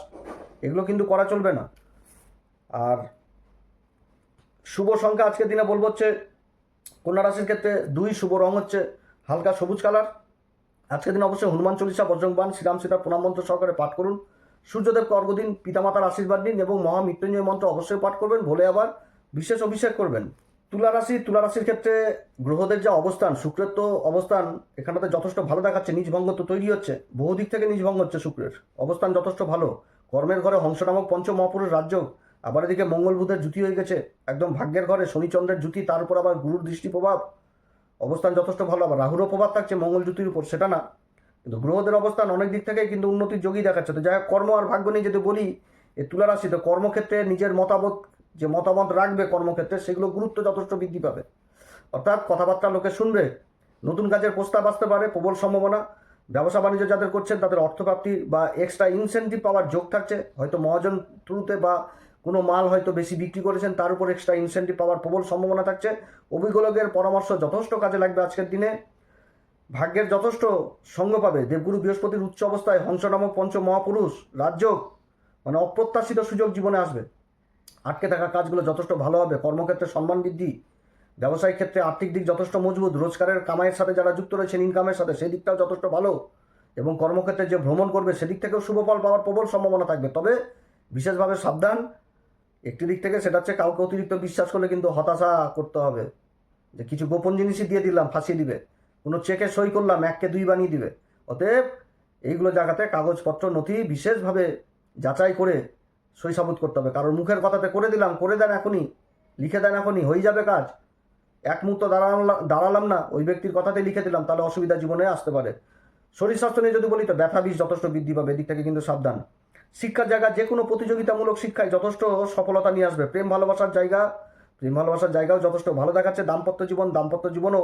এগুলো কিন্তু করা চলবে না। আর শুভ সংখ্যা আজকের দিনে বলবো হচ্ছে কন্যা রাশির ক্ষেত্রে 2, শুভ রং হচ্ছে হালকা সবুজ কালার। আজকের দিন অবশ্যই হনুমান চল্লিশা, বজরংবাণ, শ্রীরাম সীতার প্রণাম মন্ত্র সহকারে পাঠ করুন। সূর্যদেবকে অর্ঘ্য দিন, পিতামাতার আশীর্বাদ দিন এবং মহামৃত্যুঞ্জয় মন্ত্র অবশ্যই পাঠ করবেন, ভোলে আবার বিশেষ অভিষেক করবেন। তুলা রাশির ক্ষেত্রে গ্রহদের যা অবস্থান, শুক্রের তো অবস্থান এখানটাতে যথেষ্ট ভালো দেখাচ্ছে, নিজভঙ্গ তো তৈরি হচ্ছে, বহু দিক থেকে নিজভঙ্গ হচ্ছে, শুক্রের অবস্থান যথেষ্ট ভালো, কর্মের ঘরে হংস নামক পঞ্চ মহাপুরুষ রাজ্য, আবার এদিকে মঙ্গল বুধের জুতি হয়ে গেছে একদম ভাগ্যের ঘরে, শনিচন্দ্রের জুতি, তার উপর আবার গুরুর দৃষ্টি প্রভাব, অবস্থান যথেষ্ট ভালো। আবার রাহুরও প্রভাব থাকছে মঙ্গল জুতির উপর, সেটা না, কিন্তু গ্রহদের অবস্থান অনেক দিক থেকেই কিন্তু উন্নতির যোগই দেখাচ্ছে। তো যাই হোক, কর্ম আর ভাগ্য নিয়ে যদি বলি, এই তুলা রাশি তো কর্মক্ষেত্রে নিজের মতামত রাখবে কর্মক্ষেত্রে, সেগুলো গুরুত্ব যথেষ্ট বৃদ্ধি পাবে, অর্থাৎ কথাবার্তা লোকে শুনবে, নতুন কাজের প্রস্তাব আসতে পারে, প্রবল সম্ভাবনা। ব্যবসা বাণিজ্য যাদের করছেন তাদের অর্থপ্রাপ্তি বা এক্সট্রা ইনসেন্টিভ পাওয়ার যোগ থাকছে, হয়তো মহাজন থ্রুতে বা কোনো মাল হয়তো বেশি বিক্রি করেছেন তার উপর এক্সট্রা ইনসেন্টিভ পাওয়ার প্রবল সম্ভাবনা থাকছে। অভিজ্ঞ লোকের পরামর্শ যথেষ্ট কাজে লাগবে আজকের দিনে। ভাগ্যের যথেষ্ট সঙ্গ পাবে, দেবগুরু বৃহস্পতির উচ্চ অবস্থায় হংস নামক পঞ্চ মহাপুরুষ রাজযোগ, মানে অপ্রত্যাশিত সুযোগ জীবনে আসবে, আটকে থাকা কাজগুলো যথেষ্ট ভালো হবে, কর্মক্ষেত্রে সম্মান বৃদ্ধি, ব্যবসায়িক ক্ষেত্রে আর্থিক দিক যথেষ্ট মজবুত, রোজগারের কামাইয়ের সাথে যারা যুক্ত রয়েছেন ইনকামের সাথে সেই দিকটাও যথেষ্ট ভালো, এবং কর্মক্ষেত্রে যে ভ্রমণ করবে সেদিক থেকেও শুভ ফল পাওয়ার প্রবল সম্ভাবনা থাকবে। তবে বিশেষভাবে সাবধান একটি দিক থেকে, সেটা হচ্ছে কাউকে অতিরিক্ত বিশ্বাস করলে কিন্তু হতাশা করতে হবে, যে কিছু গোপন জিনিসই দিয়ে দিলাম ফাঁসিয়ে দিবে, কোনো চেকে সই করলাম 1কে 2 বানিয়ে দিবে। অতএব এইগুলো জায়গাতে কাগজপত্র নথি বিশেষভাবে যাচাই করে সই সাবুত করতে হবে, কারণ মুখের কথাতে করে দিলাম, করে দেন এখনই, লিখে দেন এখনই, হয়ে যাবে কাজ, এক মুহূর্ত দাঁড়ালাম না, ওই ব্যক্তির কথাতে লিখে দিলাম, তাহলে অসুবিধা জীবনে আসতে পারে। শরীর স্বাস্থ্য নিয়ে যদি বলি তো ব্যথা বিষ যথেষ্ট বৃদ্ধি পাবে, এদিক থেকে কিন্তু সাবধান। শিক্ষার জায়গা যে কোনো প্রতিযোগিতামূলক শিক্ষায় যথেষ্ট সফলতা নিয়ে আসবে। প্রেম ভালোবাসার জায়গা প্রেম ভালোবাসার জায়গাও যথেষ্ট ভালো দেখাচ্ছে। দাম্পত্য জীবনও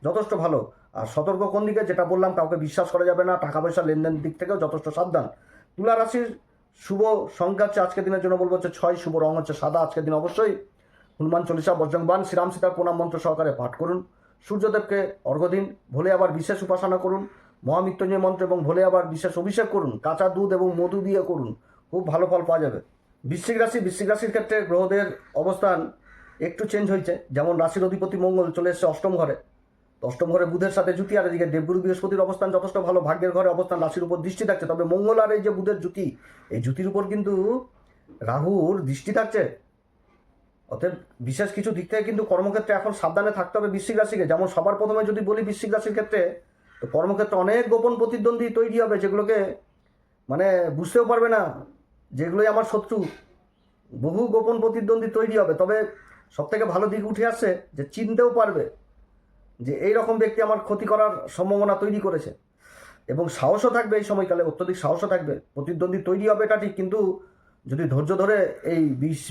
যথেষ্ট ভালো। আর সতর্ক কোন দিকে, যেটা বললাম, কাউকে বিশ্বাস করা যাবে না, টাকা পয়সা লেনদেন দিক থেকেও যথেষ্ট সাবধান। তুলা রাশির শুভ সংখ্যা হচ্ছে আজকের দিনের জন্য বলবো হচ্ছে 6, শুভ রং হচ্ছে সাদা। আজকের দিন অবশ্যই হনুমান চল্লিশা, বজরংবাণ, শ্রীরাম সীতার প্রণাম মন্ত্র সহকারে পাঠ করুন। সূর্যদেবকে অর্ঘ্য দিন, ভোলে আবার বিশেষ উপাসনা করুন, মহামৃত্যুঞ্জয় মন্ত্র এবং ভোলে আবার বিশেষ অভিষেক করুন, কাঁচা দুধ এবং মধু দিয়ে করুন, খুব ভালো ফল পাওয়া যাবে। বৃশ্চিক রাশির ক্ষেত্রে গ্রহদের অবস্থান একটু চেঞ্জ হয়েছে। যেমন রাশির অধিপতি মঙ্গল চলে এসেছে অষ্টম ঘরে, তো অষ্টম ঘরে বুধের সাথে জুতি, আর এদিকে দেবগুরু বৃহস্পতির অবস্থান যথেষ্ট ভালো, ভাগ্যের ঘরে অবস্থান, রাশির উপর দৃষ্টি থাকছে। তবে মঙ্গল আর এই যে বুধের জুতি, এই জুতির উপর কিন্তু রাহুর দৃষ্টি থাকছে। অতএব বিশেষ কিছু দিক থেকে কিন্তু কর্মক্ষেত্রে এখন সাবধানে থাকতে হবে বৃশ্চিক রাশিকে। যেমন সবার প্রথমে যদি বলি বৃশ্চিক রাশির ক্ষেত্রে, তো কর্মক্ষেত্রে অনেক গোপন প্রতিদ্বন্দ্বী তৈরি হবে, যেগুলোকে মানে বুঝতেও পারবে না যেগুলোই আমার শত্রু। বহু গোপন প্রতিদ্বন্দ্বী তৈরি হবে। তবে সবথেকে ভালো দিক উঠে আসছে যে চিনতেও পারবে যে এই রকম ব্যক্তি আমার ক্ষতি করার সম্ভাবনা তৈরি করেছে, এবং সাহসও থাকবে। এই সময়কালে অত্যধিক সাহসও থাকবে। প্রতিদ্বন্দ্বী তৈরি হবে এটা ঠিক, কিন্তু যদি ধৈর্য ধরে এই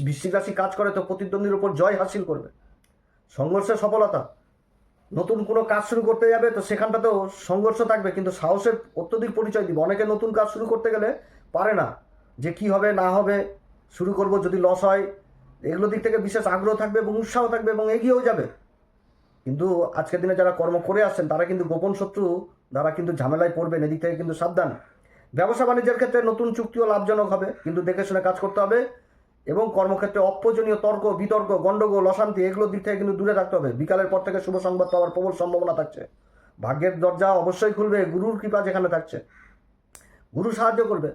বৃশ্চিক রাশি কাজ করে তো প্রতিদ্বন্দ্বীর উপর জয় হাসিল করবে। সংঘর্ষের সফলতা, নতুন কোনো কাজ শুরু করতে যাবে তো সেখানটাতেও সংঘর্ষ থাকবে, কিন্তু সাহসের অত্যধিক পরিচয় দিবে। অনেকে নতুন কাজ শুরু করতে গেলে পারে না, যে কি হবে না হবে, শুরু করব যদি লস হয়, এগুলো দিক থেকে বিশেষ আগ্রহ থাকবে এবং উৎসাহ থাকবে এবং এগিয়েও যাবে। কিন্তু আজকের দিনে যারা কর্ম করে আসছেন তারা কিন্তু গোপন শত্রু দ্বারা কিন্তু ঝামেলায় পড়বেন, এদিক থেকে কিন্তু সাবধান। ব্যবসা বাণিজ্যের ক্ষেত্রে নতুন চুক্তিও লাভজনক হবে, কিন্তু দেখে শুনে কাজ করতে হবে। এবং কর্মক্ষেত্রে অপ্রয়োজনীয় তর্ক বিতর্ক, গণ্ডগোল, অশান্তি, এগুলোর দিক থেকে কিন্তু দূরে থাকতে হবে। বিকালের পর থেকে শুভ সংবাদ পাওয়ার প্রবল সম্ভাবনা থাকছে। ভাগ্যের দরজা অবশ্যই খুলবে গুরুর কৃপা যেখানে থাকছে। গুরু সাহায্য করবে,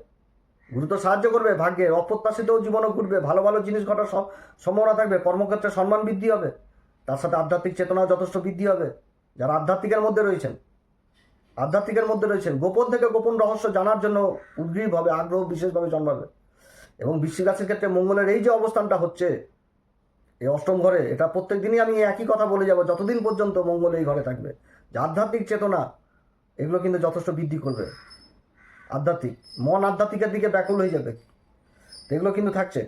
গুরু তো সাহায্য করবে। ভাগ্যের অপ্রত্যাশিত জীবনও ঘুরবে, ভালো ভালো জিনিস ঘটার সম্ভাবনা থাকবে। কর্মক্ষেত্রে সম্মান বৃদ্ধি হবে, তার সাথে আধ্যাত্মিক চেতনাও যথেষ্ট বৃদ্ধি হবে। যারা আধ্যাত্মিকের মধ্যে রয়েছেন গোপন থেকে গোপন রহস্য জানার জন্য উদ্গ্রীব হবে, আগ্রহ বিশেষভাবে জন্মাবে। এবং বৃশ্চিক রাশির ক্ষেত্রে মঙ্গলের এই যে অবস্থানটা হচ্ছে এই অষ্টম ঘরে, এটা প্রত্যেক দিনই আমি একই কথা বলে যাব যতদিন পর্যন্ত মঙ্গল এই ঘরে থাকবে, যে আধ্যাত্মিক চেতনা এগুলো কিন্তু যথেষ্ট বৃদ্ধি করবে। আধ্যাত্মিকের দিকে ব্যাকুল হয়ে যাবে, তো এগুলো কিন্তু থাকছে।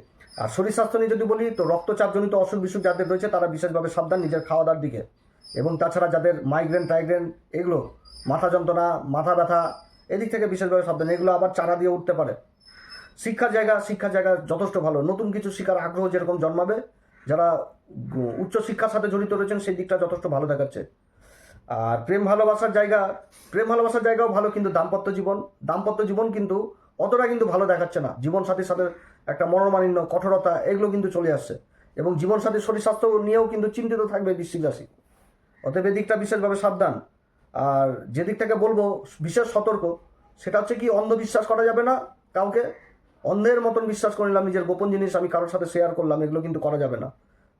আর শরীর স্বাস্থ্য নিয়ে যদি বলি, তো রক্তচাপজনিত অসুখ বিসুখ যাদের রয়েছে তারা বিশেষভাবে সাবধান নিজের খাওয়া দাওয়ার দিকে। এবং তাছাড়া যাদের মাইগ্রেন এগুলো, মাথা যন্ত্রণা, মাথা ব্যথা, এদিক থেকে বিশেষভাবে সাবধান। এগুলো আবার চারা দিয়ে উঠতে পারে। শিক্ষার জায়গা যথেষ্ট ভালো, নতুন কিছু শিক্ষার আগ্রহ যেরকম জন্মাবে। যারা উচ্চশিক্ষার সাথে জড়িত রয়েছেন সেই দিকটা যথেষ্ট ভালো দেখাচ্ছে। আর প্রেম ভালোবাসার জায়গাও ভালো, কিন্তু দাম্পত্য জীবন কিন্তু অতটা কিন্তু ভালো দেখাচ্ছে না। জীবনসাথীর সাথে একটা মনোমালিন্য, কঠোরতা, এগুলো কিন্তু চলে আসছে। এবং জীবনসাথীর শরীর স্বাস্থ্য নিয়েও কিন্তু চিন্তিত থাকবে বৃশ্চিক রাশি। অতএব এদিকটা বিশেষভাবে সাবধান। আর যেদিক থেকে বলবো বিশেষ সতর্ক, সেটা হচ্ছে কি, অন্ধবিশ্বাস করা যাবে না কাউকে। অন্ধের মতন বিশ্বাস করে নিলাম, নিজের গোপন জিনিস আমি কারোর সাথে শেয়ার করলাম, এগুলো কিন্তু করা যাবে না।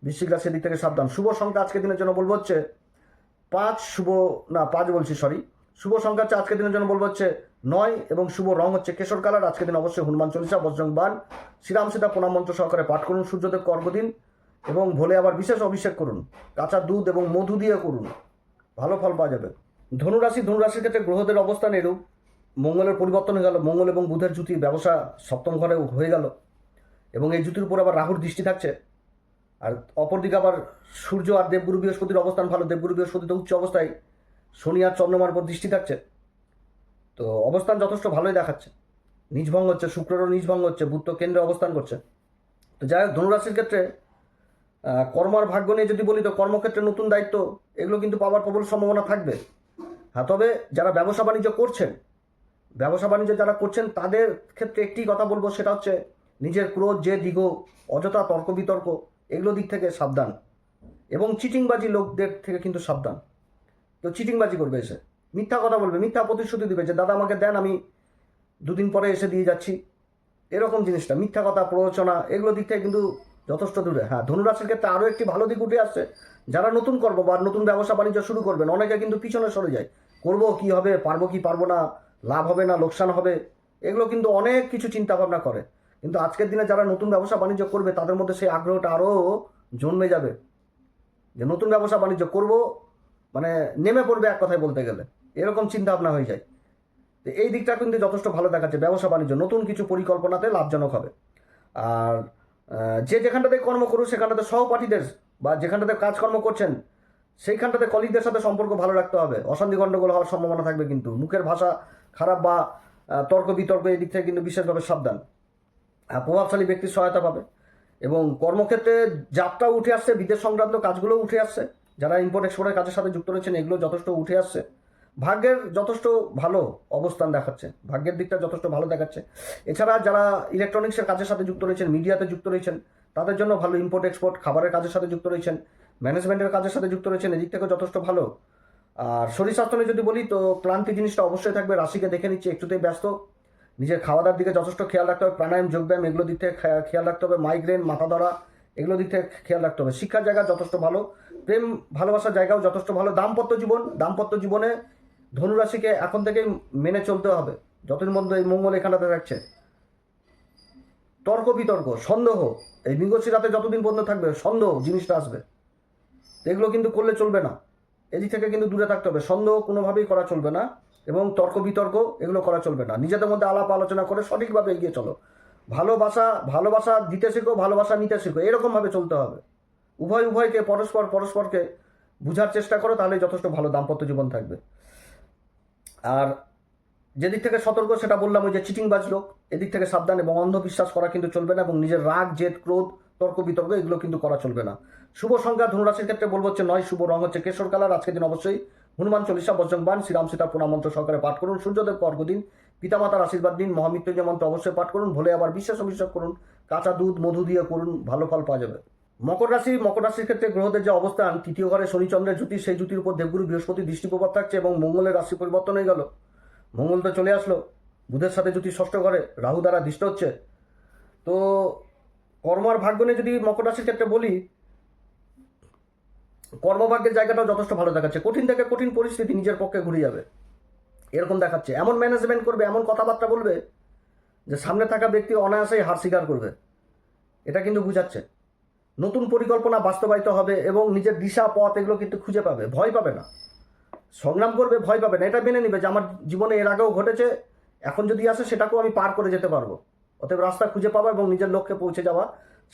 বৃশ্চিক রাশি দিক থেকে সাবধান। শুভ সংখ্যা আজকের দিনের জন্য বলবো হচ্ছে 5, শুভ সংখ্যা হচ্ছে আজকের দিনের জন্য বলবো হচ্ছে 9, এবং শুভ রং হচ্ছে কেশর কালার। আজকের দিন অবশ্যই হনুমান চল্লিশা, বজরংবাণ, শ্রীরাম সীতা প্রণাম মন্ত্র সহকারে পাঠ করুন। সূর্যদেবকে অর্ঘ্য দিন এবং ভোলে আবার বিশেষ অভিষেক করুন, কাঁচা দুধ এবং মধু দিয়ে করুন, ভালো ফল পাওয়া যাবে। ধনুরাশির ক্ষেত্রে গ্রহদের অবস্থান এরূপ। মঙ্গলের পরিবর্তন হয়ে গেল, মঙ্গল এবং বুধের জুতি ব্যবসা সপ্তম ঘরে হয়ে গেল, এবং এই জুতির উপর আবার রাহুর দৃষ্টি থাকছে। আর অপরদিকে আবার সূর্য আর দেবগুরু বৃহস্পতির অবস্থান ভালো। দেবগুরু বৃহস্পতি তো উচ্চ অবস্থায়, শনি আর চন্দ্রমার উপর দৃষ্টি থাকছে, তো অবস্থান যথেষ্ট ভালোই দেখাচ্ছে। নিজভঙ্গ হচ্ছে, শুক্রেরও নিজভঙ্গ হচ্ছে, বুধ তো কেন্দ্রে অবস্থান করছে। তো যাই হোক, ধনুরাশির ক্ষেত্রে কর্ম আর ভাগ্য নিয়ে যদি বলি, তো কর্মক্ষেত্রে নতুন দায়িত্ব এগুলো কিন্তু পাওয়ার প্রবল সম্ভাবনা থাকবে। হ্যাঁ, তবে যারা ব্যবসা বাণিজ্য করছেন তাদের ক্ষেত্রে একটি কথা বলবো, সেটা হচ্ছে নিজের ক্রোধ, যে দিগো, অযথা তর্ক বিতর্ক, এগুলো দিক থেকে সাবধান। এবং চিটিংবাজি লোকদের থেকে কিন্তু সাবধান। তো চিটিংবাজি করবে, এসে মিথ্যা কথা বলবে, মিথ্যা প্রতিশ্রুতি দিবে যে দাদা আমাকে দেন, আমি 2 দিন পরে এসে দিয়ে যাচ্ছি, এরকম জিনিসটা, মিথ্যা কথা, প্ররোচনা, এগুলো দিক থেকে কিন্তু যথেষ্ট দূরে। হ্যাঁ, ধনুরাশির ক্ষেত্রে আরও একটি ভালো দিক উঠে আসছে। যারা নতুন কর্ম বা নতুন ব্যবসা বাণিজ্য শুরু করবেন, অনেকে কিন্তু পিছনে সরে যায়, করবো কি হবে, পারবো কি পারবো না, লাভ হবে না লোকসান হবে, এগুলো কিন্তু অনেক কিছু চিন্তা ভাবনা করে। কিন্তু আজকের দিনে যারা নতুন ব্যবসা বাণিজ্য করবে তাদের মধ্যে সেই আগ্রহটা আরও জন্মে যাবে, যে নতুন ব্যবসা বাণিজ্য করব, মানে নেমে পড়বে এক কথায় বলতে গেলে, এরকম চিন্তা ভাবনা হয়ে যায়। তো এই দিকটা কিন্তু যথেষ্ট ভালো দেখাচ্ছে। ব্যবসা বাণিজ্য নতুন কিছু পরিকল্পনাতে লাভজনক হবে। আর যে যেখানটাতে কর্ম করুক সেখানটাতে সহপাঠীদের বা যেখানটাতে কাজকর্ম করছেন সেইখানটাতে কলিগদের সাথে সম্পর্ক ভালো রাখতে হবে। অশান্তি গণ্ডগোল হওয়ার সম্ভাবনা থাকবে, কিন্তু মুখের ভাষা খারাপ বা তর্ক বিতর্ক এদিক থেকে কিন্তু বিশেষভাবে সাবধান। প্রভাবশালী ব্যক্তির সহায়তা পাবে এবং কর্মক্ষেত্রে যাত্রাও উঠে আসছে, বিদেশ সংক্রান্ত কাজগুলোও উঠে আসছে, যারা ইম্পোর্ট এক্সপোর্টের কাজের সাথে যুক্ত রয়েছেন এগুলো যথেষ্ট উঠে আসছে। ভাগ্যের যথেষ্ট ভালো অবস্থান দেখাচ্ছে, ভাগ্যের দিকটা যথেষ্ট ভালো দেখাচ্ছে। এছাড়া যারা ইলেকট্রনিক্সের কাজের সাথে যুক্ত রয়েছেন, মিডিয়াতে যুক্ত রয়েছেন, তাদের জন্য ভালো। ইম্পোর্ট এক্সপোর্ট, খাবারের কাজের সাথে যুক্ত রয়েছেন, ম্যানেজমেন্টের কাজের সাথে যুক্ত রয়েছেন, এদিক থেকে যথেষ্ট ভালো। আর শরীর স্বাস্থ্য নিয়ে যদি বলি তো ক্লান্তি জিনিসটা অবশ্যই থাকবে। রাশিকে দেখে নিচ্ছি একটুতেই ব্যস্ত, নিজের খাওয়া দাওয়ার দিকে যথেষ্ট খেয়াল রাখতে হবে। প্রাণায়াম, যোগব্যায়াম এগুলো দিক থেকে খেয়াল রাখতে হবে। মাইগ্রেন, মাথা ধরা এগুলো দিক থেকে খেয়াল রাখতে হবে। শিক্ষার জায়গা যথেষ্ট ভালো, প্রেম ভালোবাসার জায়গাও যথেষ্ট ভালো। দাম্পত্য জীবনে ধনুরাশিকে এখন থেকেই মেনে চলতে হবে, যতদিন পর্যন্ত এই মঙ্গল এখানটাতে থাকছে। তর্ক বিতর্ক, সন্দেহ, এই মৃগশি রাতে যতদিন পর্যন্ত থাকবে সন্দেহ জিনিসটা আসবে, এগুলো কিন্তু করলে চলবে না। এদিক থেকে কিন্তু দূরে থাকতে হবে। সন্দেহ কোনোভাবেই করা চলবে না এবং তর্ক বিতর্ক এগুলো করা চলবে না। নিজেদের মধ্যে আলাপ আলোচনা করে সঠিকভাবে এগিয়ে চলো। ভালোবাসা দিতে শেখো, ভালোবাসা নিতে শেখো, এরকমভাবে চলতে হবে। উভয়কে পরস্পরকে বুঝার চেষ্টা করো, তাহলে যথেষ্ট ভালো দাম্পত্য জীবন থাকবে। আর যেদিক থেকে সতর্ক সেটা বললাম, ওই যে চিটিংবাজ লোক, এদিক থেকে সাবধান। এবং অন্ধবিশ্বাস করা কিন্তু চলবে না, এবং নিজের রাগ, জেদ, ক্রোধ, তর্ক বিতর্ক এগুলো কিন্তু করা চলবে না। শুভ সংখ্যা ধনুরাশির ক্ষেত্রে বলবো হচ্ছে 9। শুভ রং হচ্ছে কেশর কালার। আজকের দিন অবশ্যই হনুমান চল্লিশা, বজ্রংবাণ, শ্রীরাম সীতার প্রণাম মন্ত্র সহকারে পাঠ করুন। সূর্যদেবকে অর্ঘ্য দিন, পিতামাতার আশীর্বাদ দিন, মহামৃত্যুঞ্জয় মন্ত্র অবশ্যই পাঠ করুন। ভোলে আবার বিশ্বাস অভিষেক করুন, কাঁচা দুধ মধু দিয়ে করুন, ভালো ফল পাওয়া যাবে। মকর রাশির ক্ষেত্রে গ্রহদের যে অবস্থান, তৃতীয় ঘরে শনি চন্দ্রের জ্যোতি, সেই জ্যোতির উপর দেবগুরু বৃহস্পতি দৃষ্টিপ্রভাব থাকছে এবং মঙ্গলের রাশি পরিবর্তন হয়ে গেল। মঙ্গল তো চলে আসলো, বুধের সাথে জ্যোতি ষষ্ঠ ঘরে রাহু দ্বারা দৃষ্ট হচ্ছে। তো কর্মার ভাগ্য নিয়ে যদি মকর রাশির ক্ষেত্রে বলি, কর্মভাগ্যের জায়গাটাও যথেষ্ট ভালো দেখাচ্ছে। কঠিন থেকে কঠিন পরিস্থিতি নিজের পক্ষে ঘুরে যাবে, এরকম দেখাচ্ছে। এমন ম্যানেজমেন্ট করবে, এমন কথাবার্তা বলবে যে সামনে থাকা ব্যক্তি অনায়াসেই হার স্বীকার করবে, এটা কিন্তু বুঝাচ্ছে। নতুন পরিকল্পনা বাস্তবায়িত হবে এবং নিজের দিশা পথ এগুলো কিন্তু খুঁজে পাবে, ভয় পাবে না। সংগ্রাম করবে, ভয় পাবে না। এটা মেনে নিবে যে আমার জীবনে এর আগেও ঘটেছে, এখন যদি আসে সেটাকেও আমি পার করে যেতে পারবো। অতএব রাস্তা খুঁজে পাওয়া এবং নিজের লক্ষ্যে পৌঁছে যাওয়া,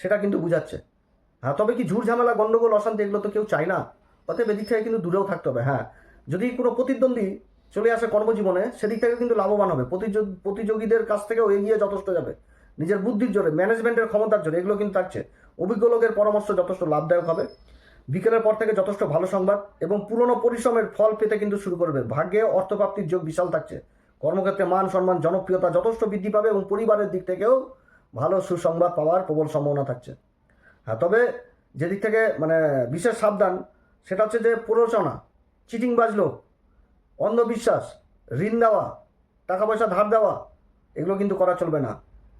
সেটা কিন্তু বুঝাচ্ছে। হ্যাঁ, তবে কি ঝুট ঝামেলা, গন্ডগোল, অশান্তি এগুলো তো কেউ চায় না। অতএব এদিক থেকে কিন্তু দূরেও থাকতে হবে। হ্যাঁ, যদি কোনো প্রতিদ্বন্দ্বী চলে আসে কর্মজীবনে, সেদিক থেকে কিন্তু লাভবান হবে। প্রতিযোগীদের কাছ থেকেও এগিয়ে যথেষ্ট যাবে, নিজের বুদ্ধির জোরে, ম্যানেজমেন্টের ক্ষমতার জোরে, এগুলো কিন্তু থাকছে। অভিজ্ঞ লোকের পরামর্শ যথেষ্ট লাভদায়ক হবে। বিকেলের পর থেকে যথেষ্ট ভালো সংবাদ এবং পুরনো পরিশ্রমের ফল পেতে কিন্তু শুরু করবে। ভাগ্যে অর্থপ্রাপ্তির যোগ বিশাল থাকছে। কর্মক্ষেত্রে মান সম্মান, জনপ্রিয়তা যথেষ্ট বৃদ্ধি পাবে এবং পরিবারের দিক থেকেও ভালো সুসংবাদ পাওয়ার প্রবল সম্ভাবনা থাকছে। হ্যাঁ, তবে যেদিক থেকে বিশেষ সাবধান সেটা হচ্ছে যে প্ররোচনা, চিটিংবাজ লোক, অন্ধবিশ্বাস, ঋণ দেওয়া, টাকা পয়সা ধার দেওয়া এগুলো কিন্তু করা চলবে না।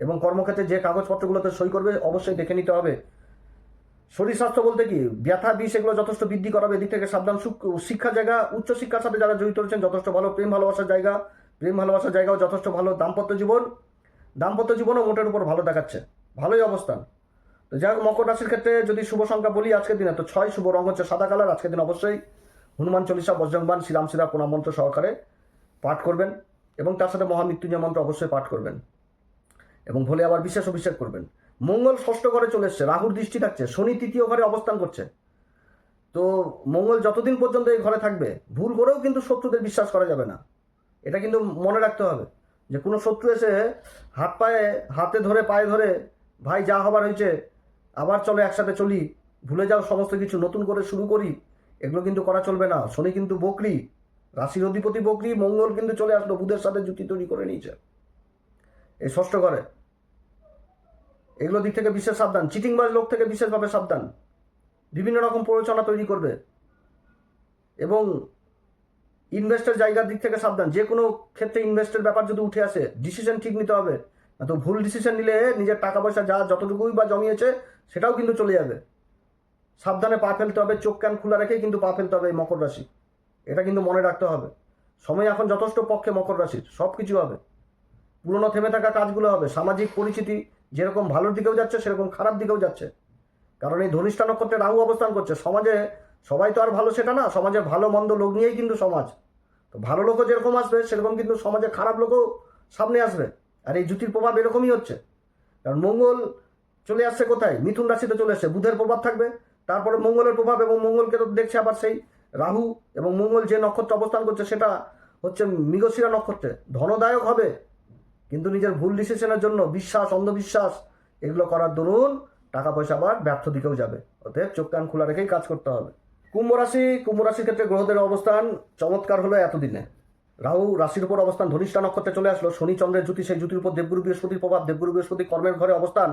এবং কর্মক্ষেত্রে যে কাগজপত্রগুলোতে সই করবে অবশ্যই দেখে নিতে হবে। শরীর স্বাস্থ্য বলতে কি, ব্যথা বিষ এগুলো যথেষ্ট বৃদ্ধি করাবে, এদিক থেকে সাবধান। শিক্ষার জায়গা, উচ্চশিক্ষার সাথে যারা জড়িত রয়েছেন যথেষ্ট ভালো। প্রেম ভালোবাসার জায়গাও যথেষ্ট ভালো। দাম্পত্য জীবনও মোটের উপর ভালো দেখাচ্ছে, ভালোই অবস্থান। তো যাই হোক, মকর রাশির ক্ষেত্রে যদি শুভ সংখ্যা বলি আজকের দিনে তো 6। শুভ রং হচ্ছে সাদা কালার। আজকের দিন অবশ্যই হনুমান চল্লিশা, বজ্রংবাণ, শ্রীরাম সীতার প্রণাম মন্ত্র সহকারে পাঠ করবেন এবং তার সাথে মহামৃত্যুঞ্জয় মন্ত্র অবশ্যই পাঠ করবেন এবং ভোলে আবার বিশেষ অভিষেক করবেন। মঙ্গল ষষ্ঠ ঘরে চলে এসছে, রাহুর দৃষ্টি থাকছে, শনি তৃতীয় ঘরে অবস্থান করছে। তো মঙ্গল যতদিন পর্যন্ত এই ঘরে থাকবে, ভুল করেও কিন্তু শত্রুদের বিশ্বাস করা যাবে না। এটা কিন্তু মনে রাখতে হবে যে কোনো শত্রু এসে হাতে ধরে পায়ে ধরে, ভাই যা হবার হয়েছে, আবার চলো একসাথে চলি, ভুলে যাও সমস্ত কিছু, নতুন করে শুরু করি, এগুলো কিন্তু করা চলবে না। শনি কিন্তু বকরি, রাশির অধিপতি বকরি। মঙ্গল কিন্তু চলে আসলো, বুধের সাথে যুক্তি তৈরি করে নিয়েছে এই ষষ্ঠ ঘরে। এগুলো দিক থেকে বিশেষ সাবধান। চিটিংবাজ লোক থেকে বিশেষভাবে সাবধান। বিভিন্ন রকম প্ররোচনা তৈরি করবে এবং ইনভেস্টের জায়গার দিক থেকে সাবধান। যে কোনো ক্ষেত্রে ইনভেস্টের ব্যাপার যদি উঠে আসে, ডিসিশন ঠিক নিতে হবে, না তো ভুল ডিসিশন নিলে নিজের টাকা পয়সা যতটুকুই বা জমিয়েছে সেটাও কিন্তু চলে যাবে। সাবধানে পা ফেলতে হবে, চোখ কান খোলা রেখেই কিন্তু পা ফেলতে হবে এই মকর রাশি, এটা কিন্তু মনে রাখতে হবে। সময় এখন যথেষ্ট পক্ষে মকর রাশির, সব কিছু হবে। পুরনো থেমে থাকা কাজগুলো হবে। সামাজিক পরিচিতি যেরকম ভালোর দিকেও যাচ্ছে সেরকম খারাপ দিকেও যাচ্ছে, কারণ এই ধনিষ্ঠা নক্ষত্রে রাহু অবস্থান করছে। সমাজে সবাই তো আর ভালো সেটা না, সমাজে ভালো মন্দ লোক নিয়েই কিন্তু সমাজ। তো ভালো লোকও যেরকম আসবে সেরকম কিন্তু সমাজে খারাপ লোকও সামনে আসবে। আর এই জ্যোতির প্রভাব এরকমই হচ্ছে, কারণ মঙ্গল চলে আসছে কোথায়, মিথুন রাশিতে চলে আসছে, বুধের প্রভাব থাকবে। তারপরে মঙ্গলের প্রভাব, এবং মঙ্গলকে তো দেখছে আবার সেই রাহু, এবং মঙ্গল যে নক্ষত্রে অবস্থান করছে সেটা হচ্ছে মৃগশিরা নক্ষত্রে, ধনদায়ক হবে। কিন্তু নিজের ভুল ডিসিশনের জন্য বিশ্বাস, অন্ধবিশ্বাস এগুলো করার দরুন টাকা পয়সা আবার ব্যর্থ দিকেও যাবে। অতএব চোখ কান খোলা রেখেই কাজ করতে হবে। কুম্ভ রাশির ক্ষেত্রে গ্রহদের অবস্থান চমৎকার হলো এতদিনে। রাহু রাশির উপর অবস্থান ধনিষ্ঠা নক্ষত্রে চলে আসলো, শনি চন্দ্রের জ্যোতি, সেই জ্যোতির উপর দেবগুরু বৃহস্পতির প্রভাব, দেবগুরু বৃহস্পতি কর্মের ঘরে অবস্থান,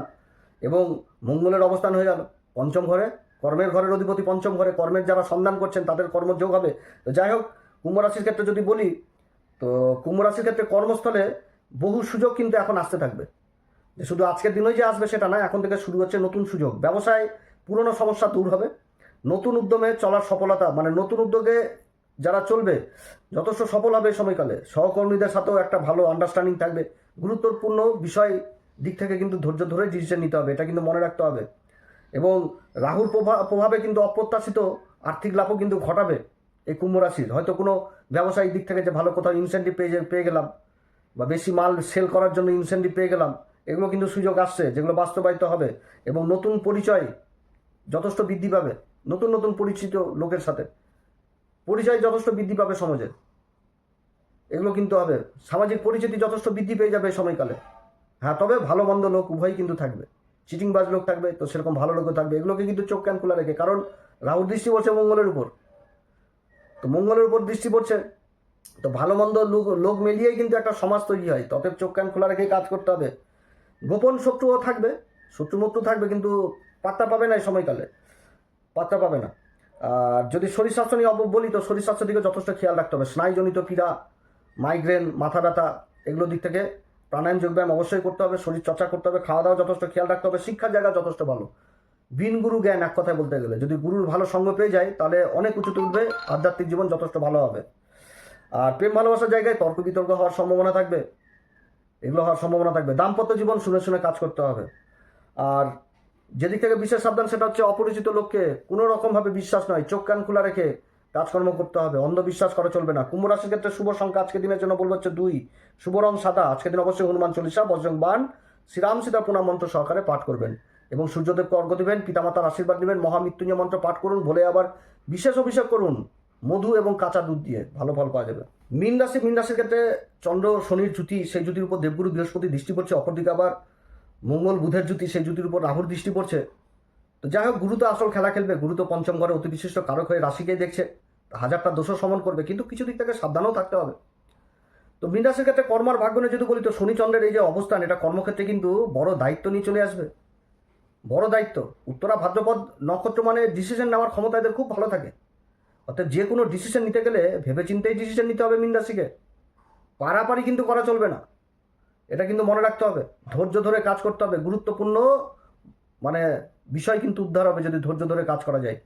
এবং মঙ্গলের অবস্থান হয়ে গেল পঞ্চম ঘরে, কর্মের ঘরের অধিপতি পঞ্চম ঘরে, কর্মের যারা সন্ধান করছেন তাদের কর্মযোগ হবে। তো যাই হোক, কুম্ভ রাশির ক্ষেত্রে যদি বলি, তো কুম্ভ রাশির ক্ষেত্রে কর্মস্থলে বহু সুযোগ কিন্তু এখন আসতে থাকবে। যে শুধু আজকের দিনই যে আসবে সেটা নয়, এখন থেকে শুরু হচ্ছে নতুন সুযোগ। ব্যবসায় পুরনো সমস্যা দূর হবে, নতুন উদ্যমে চলার সফলতা, মানে নতুন উদ্যোগে যারা চলবে যথেষ্ট সফল হবে এই সময়কালে। সহকর্মীদের সাথেও একটা ভালো আন্ডারস্ট্যান্ডিং থাকবে। গুরুত্বপূর্ণ বিষয় দিক থেকে কিন্তু ধৈর্য ধরে ডিসিশন নিতে হবে, এটা কিন্তু মনে রাখতে হবে। এবং রাহুর প্রভাবে কিন্তু অপ্রত্যাশিত আর্থিক লাভও কিন্তু ঘটাবে এই কুম্ভ রাশির। হয়তো কোনো ব্যবসায়িক দিক থেকে যে ভালো কোথাও ইনসেন্টিভ পেয়ে গেলাম, বা বেশি মাল সেল করার জন্য ইনসেন্টিভ পেয়ে গেলাম, এগুলো কিন্তু সুযোগ আসছে যেগুলো বাস্তবায়িত হবে। এবং নতুন পরিচয় যথেষ্ট বৃদ্ধি পাবে, নতুন নতুন পরিচিত লোকের সাথে পরিচয় যথেষ্ট বৃদ্ধি পাবে সমাজে, এগুলো কিন্তু হবে। সামাজিক পরিচিতি যথেষ্ট বৃদ্ধি পেয়ে যাবে এই সময়কালে। হ্যাঁ, তবে ভালো মন্দ লোক উভয়ই কিন্তু থাকবে, চিটিংবাজ লোক থাকবে, তো সেরকম ভালো লোকও থাকবে। এগুলোকে কিন্তু চোখ কান খোলা রেখে, কারণ রাহুর দৃষ্টি পড়ছে মঙ্গলের উপর, তো মঙ্গলের উপর দৃষ্টি পড়ছে, তো ভালো মন্দ লোক মিলিয়েই কিন্তু একটা সমাজ তৈরি হয়। তবে চোখ কান খোলা রেখেই কাজ করতে হবে। গোপন শত্রুও থাকবে, শত্রুমত্রু থাকবে, কিন্তু পাত্তা পাবে না এই সময়কালে, পাত্তা পাবে না। আর যদি শরীর স্বাস্থ্য নিয়ে বলি, তো শরীর স্বাস্থ্যের দিকে যথেষ্ট খেয়াল রাখতে হবে। স্নায়ুজনিত পীড়া, মাইগ্রেন, মাথা ব্যথা, এগুলোর দিক থেকে প্রাণায়াম যোগব্যায়াম অবশ্যই করতে হবে, শরীর চর্চা করতে হবে, খাওয়া দাওয়া যথেষ্ট খেয়াল রাখতে হবে। শিক্ষার জায়গা যথেষ্ট ভালো, বিন গুরু জ্ঞান, এক কথায় বলতে গেলে যদি গুরুর ভালো সঙ্গ পেয়ে যায় তাহলে অনেক উঁচুতে উঠবে, আধ্যাত্মিক জীবন যথেষ্ট ভালো হবে। আর প্রেম ভালোবাসার জায়গায় তর্ক বিতর্ক হওয়ার সম্ভাবনা থাকবে, এগুলো হওয়ার সম্ভাবনা থাকবে। দাম্পত্য জীবন শুনে শুনে কাজ করতে হবে। আর যেদিক থেকে বিশেষ সাবধান সেটা হচ্ছে অপরিচিত লোককে কোনো রকমভাবে বিশ্বাস নয়, চোখ কান খোলা রেখে কাজকর্ম করতে হবে, অন্ধবিশ্বাস করা চলবে না। কুম্ভ রাশির ক্ষেত্রে শুভ সংখ্যা আজকের দিনের জন্য বলবো হচ্ছে 2, শুভ রং সাদা। আজকের দিন অবশ্যই হনুমান চল্লিশা, বজরং বাণ, শ্রীরাম সীতা প্রণাম মন্ত্র সহকারে পাঠ করবেন, এবং সূর্যদেবকে অর্ঘ্য দিবেন, পিতামাতার আশীর্বাদ নেবেন, মহামৃত্যুঞ্জয় মন্ত্র পাঠ করুন, ভোলে আবার বিশেষ অভিষেক করুন মধু এবং কাঁচা দুধ দিয়ে, ভালো ফল পাওয়া যাবে। মীন রাশির ক্ষেত্রে চন্দ্র শনির জ্যোতি, সেই জ্যোতির উপর দেবগুরু বৃহস্পতি দৃষ্টি পড়ছে, অপরদিকে আবার মঙ্গল বুধের জ্যোতি, সেই জ্যোতির উপর রাহুর দৃষ্টি পড়ছে। তো যাই হোক, গুরু তো আসল খেলা খেলবে, গুরু তো পঞ্চম ঘরে অতি বিশিষ্ট কারক হয়ে রাশিকেই দেখছে, হাজারটা দোষও সমন করবে, কিন্তু কিছু দিক থেকে সাবধানও থাকতে হবে। তো মীন রাশির ক্ষেত্রে কর্মার ভাগ্য নিয়ে যদি বলি, তো শনি চন্দ্রের এই যে অবস্থান, এটা কর্মক্ষেত্রে কিন্তু বড় দায়িত্ব নিয়ে চলে আসবে, বড় দায়িত্ব। উত্তরা ভাদ্রপদ নক্ষত্র মানে ডিসিশন নেওয়ার ক্ষমতা এদের খুব ভালো থাকে। অর্থাৎ যে কোনো ডিসিশন নিতে গেলে ভেবেচিন্তেই ডিসিশন নিতে হবে মীন রাশিকে, পারাপারি কিন্তু করা চলবে না, এটা কিন্তু মনে রাখতে হবে। ধৈর্য ধরে কাজ করতে হবে, গুরুত্বপূর্ণ মানে বিষয় কিন্তু উদ্ধার হবে যদি ধৈর্য ধরে কাজ করা যায়।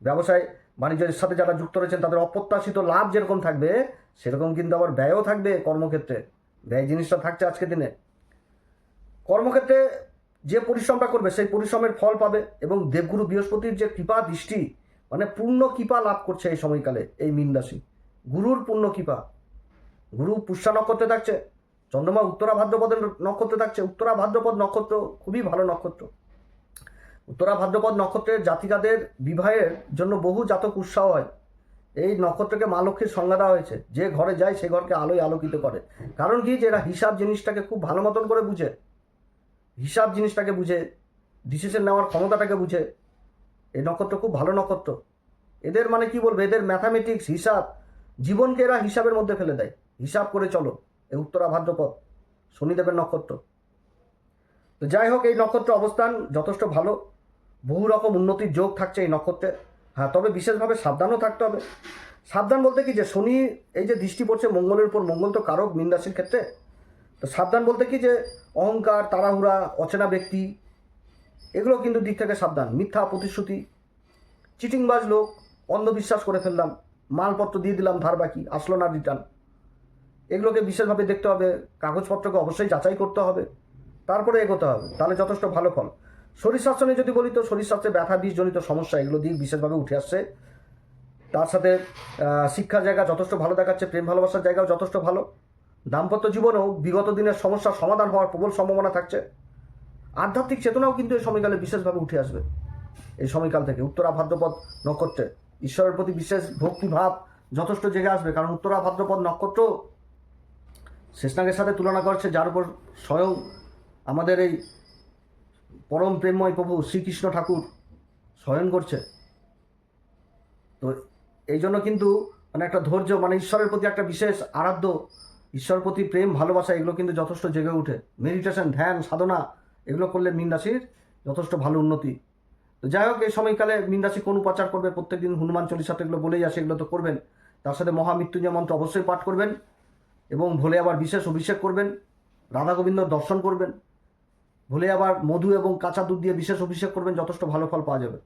ব্যবসায় বাণিজ্যের সাথে যারা যুক্ত রয়েছেন তাদের অপ্রত্যাশিত লাভ যেরকম থাকবে, সেরকম কিন্তু আবার ব্যয়ও থাকবে। কর্মক্ষেত্রে ব্যয় জিনিসটা থাকছে আজকের দিনে। কর্মক্ষেত্রে যে পরিশ্রমটা করবে সেই পরিশ্রমের ফল পাবে, এবং দেবগুরু বৃহস্পতির যে কৃপা দৃষ্টি, মানে পূর্ণ কৃপা লাভ করছে এই সময়কালে এই মীন রাশি। গুরুর পূর্ণ কৃপা, গুরু পুষ্যা নক্ষত্রে থাকছে, চন্দ্রমা উত্তরা ভাদ্রপদের নক্ষত্রে থাকছে। উত্তরা ভাদ্রপদ নক্ষত্র খুবই ভালো নক্ষত্র। উত্তরা ভাদ্রপদ নক্ষত্রের জাতিকাদের বিবাহের জন্য বহু জাতক উৎসাহ হয়। এই নক্ষত্রকে মা লক্ষ্মীর সংজ্ঞা দেওয়া হয়েছে, যে ঘরে যায় সে ঘরকে আলোয় আলোকিত করে। কারণ কি, যে এরা হিসাব জিনিসটাকে খুব ভালো মতন করে বুঝে, হিসাব জিনিসটাকে বুঝে, ডিসিশন নেওয়ার ক্ষমতাটাকে বুঝে। এই নক্ষত্র খুব ভালো নক্ষত্র। এদের মানে কি বলবো, এদের ম্যাথামেটিক্স, হিসাব, জীবনকে এরা হিসাবের মধ্যে ফেলে দেয়, হিসাব করে চলো। এই উত্তরা ভাদ্রপদ শনিদেবের নক্ষত্র। তো যাই হোক, এই নক্ষত্র অবস্থান যথেষ্ট ভালো, বহু রকম উন্নতির যোগ থাকছে এই নক্ষত্রে। হ্যাঁ, তবে বিশেষভাবে সাবধানও থাকতে হবে। সাবধান বলতে কি, যে শনি এই যে দৃষ্টি পড়ছে মঙ্গলের উপর, মঙ্গল তো কারক মীন রাশির ক্ষেত্রে। তো সাবধান বলতে কি, যে অহংকার, তাড়াহুড়া, অচেনা ব্যক্তি, এগুলো কিন্তু দিক থেকে সাবধান। মিথ্যা প্রতিশ্রুতি, চিটিংবাজ লোক, অন্ধবিশ্বাস করে ফেললাম, মালপত্র দিয়ে দিলাম ধার বাকি, আসলো না রিটার্ন, এগুলোকে বিশেষভাবে দেখতে হবে। কাগজপত্রকে অবশ্যই যাচাই করতে হবে, তারপরে এগোতে হবে, তাহলে যথেষ্ট ভালো ফল। শরীর স্বাস্থ্য নিয়ে যদি বলি, তো শরীর স্বাস্থ্যে ব্যথা বিষজনিত সমস্যা, এগুলো দিক বিশেষভাবে উঠে আসছে। তার সাথে শিক্ষার জায়গা যথেষ্ট ভালো দেখাচ্ছে, প্রেম ভালোবাসার জায়গাও যথেষ্ট ভালো। দাম্পত্য জীবনেও বিগত দিনের সমস্যার সমাধান হওয়ার প্রবল সম্ভাবনা থাকছে। আধ্যাত্মিক চেতনাও কিন্তু এই সময়কালে বিশেষভাবে উঠে আসবে। এই সময়কাল থেকে উত্তরা ভাদ্রপদ নক্ষত্রে ঈশ্বরের প্রতি বিশেষ ভক্তিভাব যথেষ্ট জেগে আসবে, কারণ উত্তরা ভাদ্রপদ নক্ষত্র শেষনাগের সাথে তুলনা করছে, যার উপর স্বয়ং আমাদের এই পরম প্রেমময় প্রভু শ্রীকৃষ্ণ ঠাকুর শয়ন করছে। তো এই জন্য কিন্তু মানে একটা ধৈর্য, মানে ঈশ্বরের প্রতি একটা বিশেষ আরাধ্য, ঈশ্বরের প্রতি প্রেম ভালোবাসা, এগুলো কিন্তু যথেষ্ট জেগে উঠে। মেডিটেশন, ধ্যান, সাধনা এগুলো করলে মীন রাশির যথেষ্ট ভালো উন্নতি। তো যাই হোক, এই সময়কালে মীন রাশি কোন উপাচার করবে, প্রত্যেকদিন হনুমান চল্লিশাতে এগুলো বলেই আসে, এগুলো তো করবেন। তার সাথে মহামৃত্যুঞ্জয় মন্ত্র অবশ্যই পাঠ করবেন এবং ভোলে আবার বিশেষ অভিষেক করবেন, রাধা গোবিন্দর দর্শন করবেন, ভোলে আবার মধু এবং কাঁচা দুধ দিয়ে বিশেষ অভিষেক করবেন, যথেষ্ট ভালো ফল পাওয়া যাবে।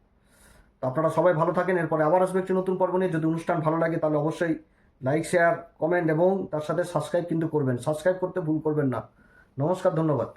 তো আপনারা সবাই ভালো থাকেন। এরপরে আবার আসবে একটি নতুন পর্ব নিয়ে। যদি অনুষ্ঠান ভালো লাগে তাহলে অবশ্যই লাইক, শেয়ার, কমেন্ট এবং তার সাথে সাবস্ক্রাইব কিন্তু করবেন। সাবস্ক্রাইব করতে ভুল করবেন না। নমস্কার, ধন্যবাদ।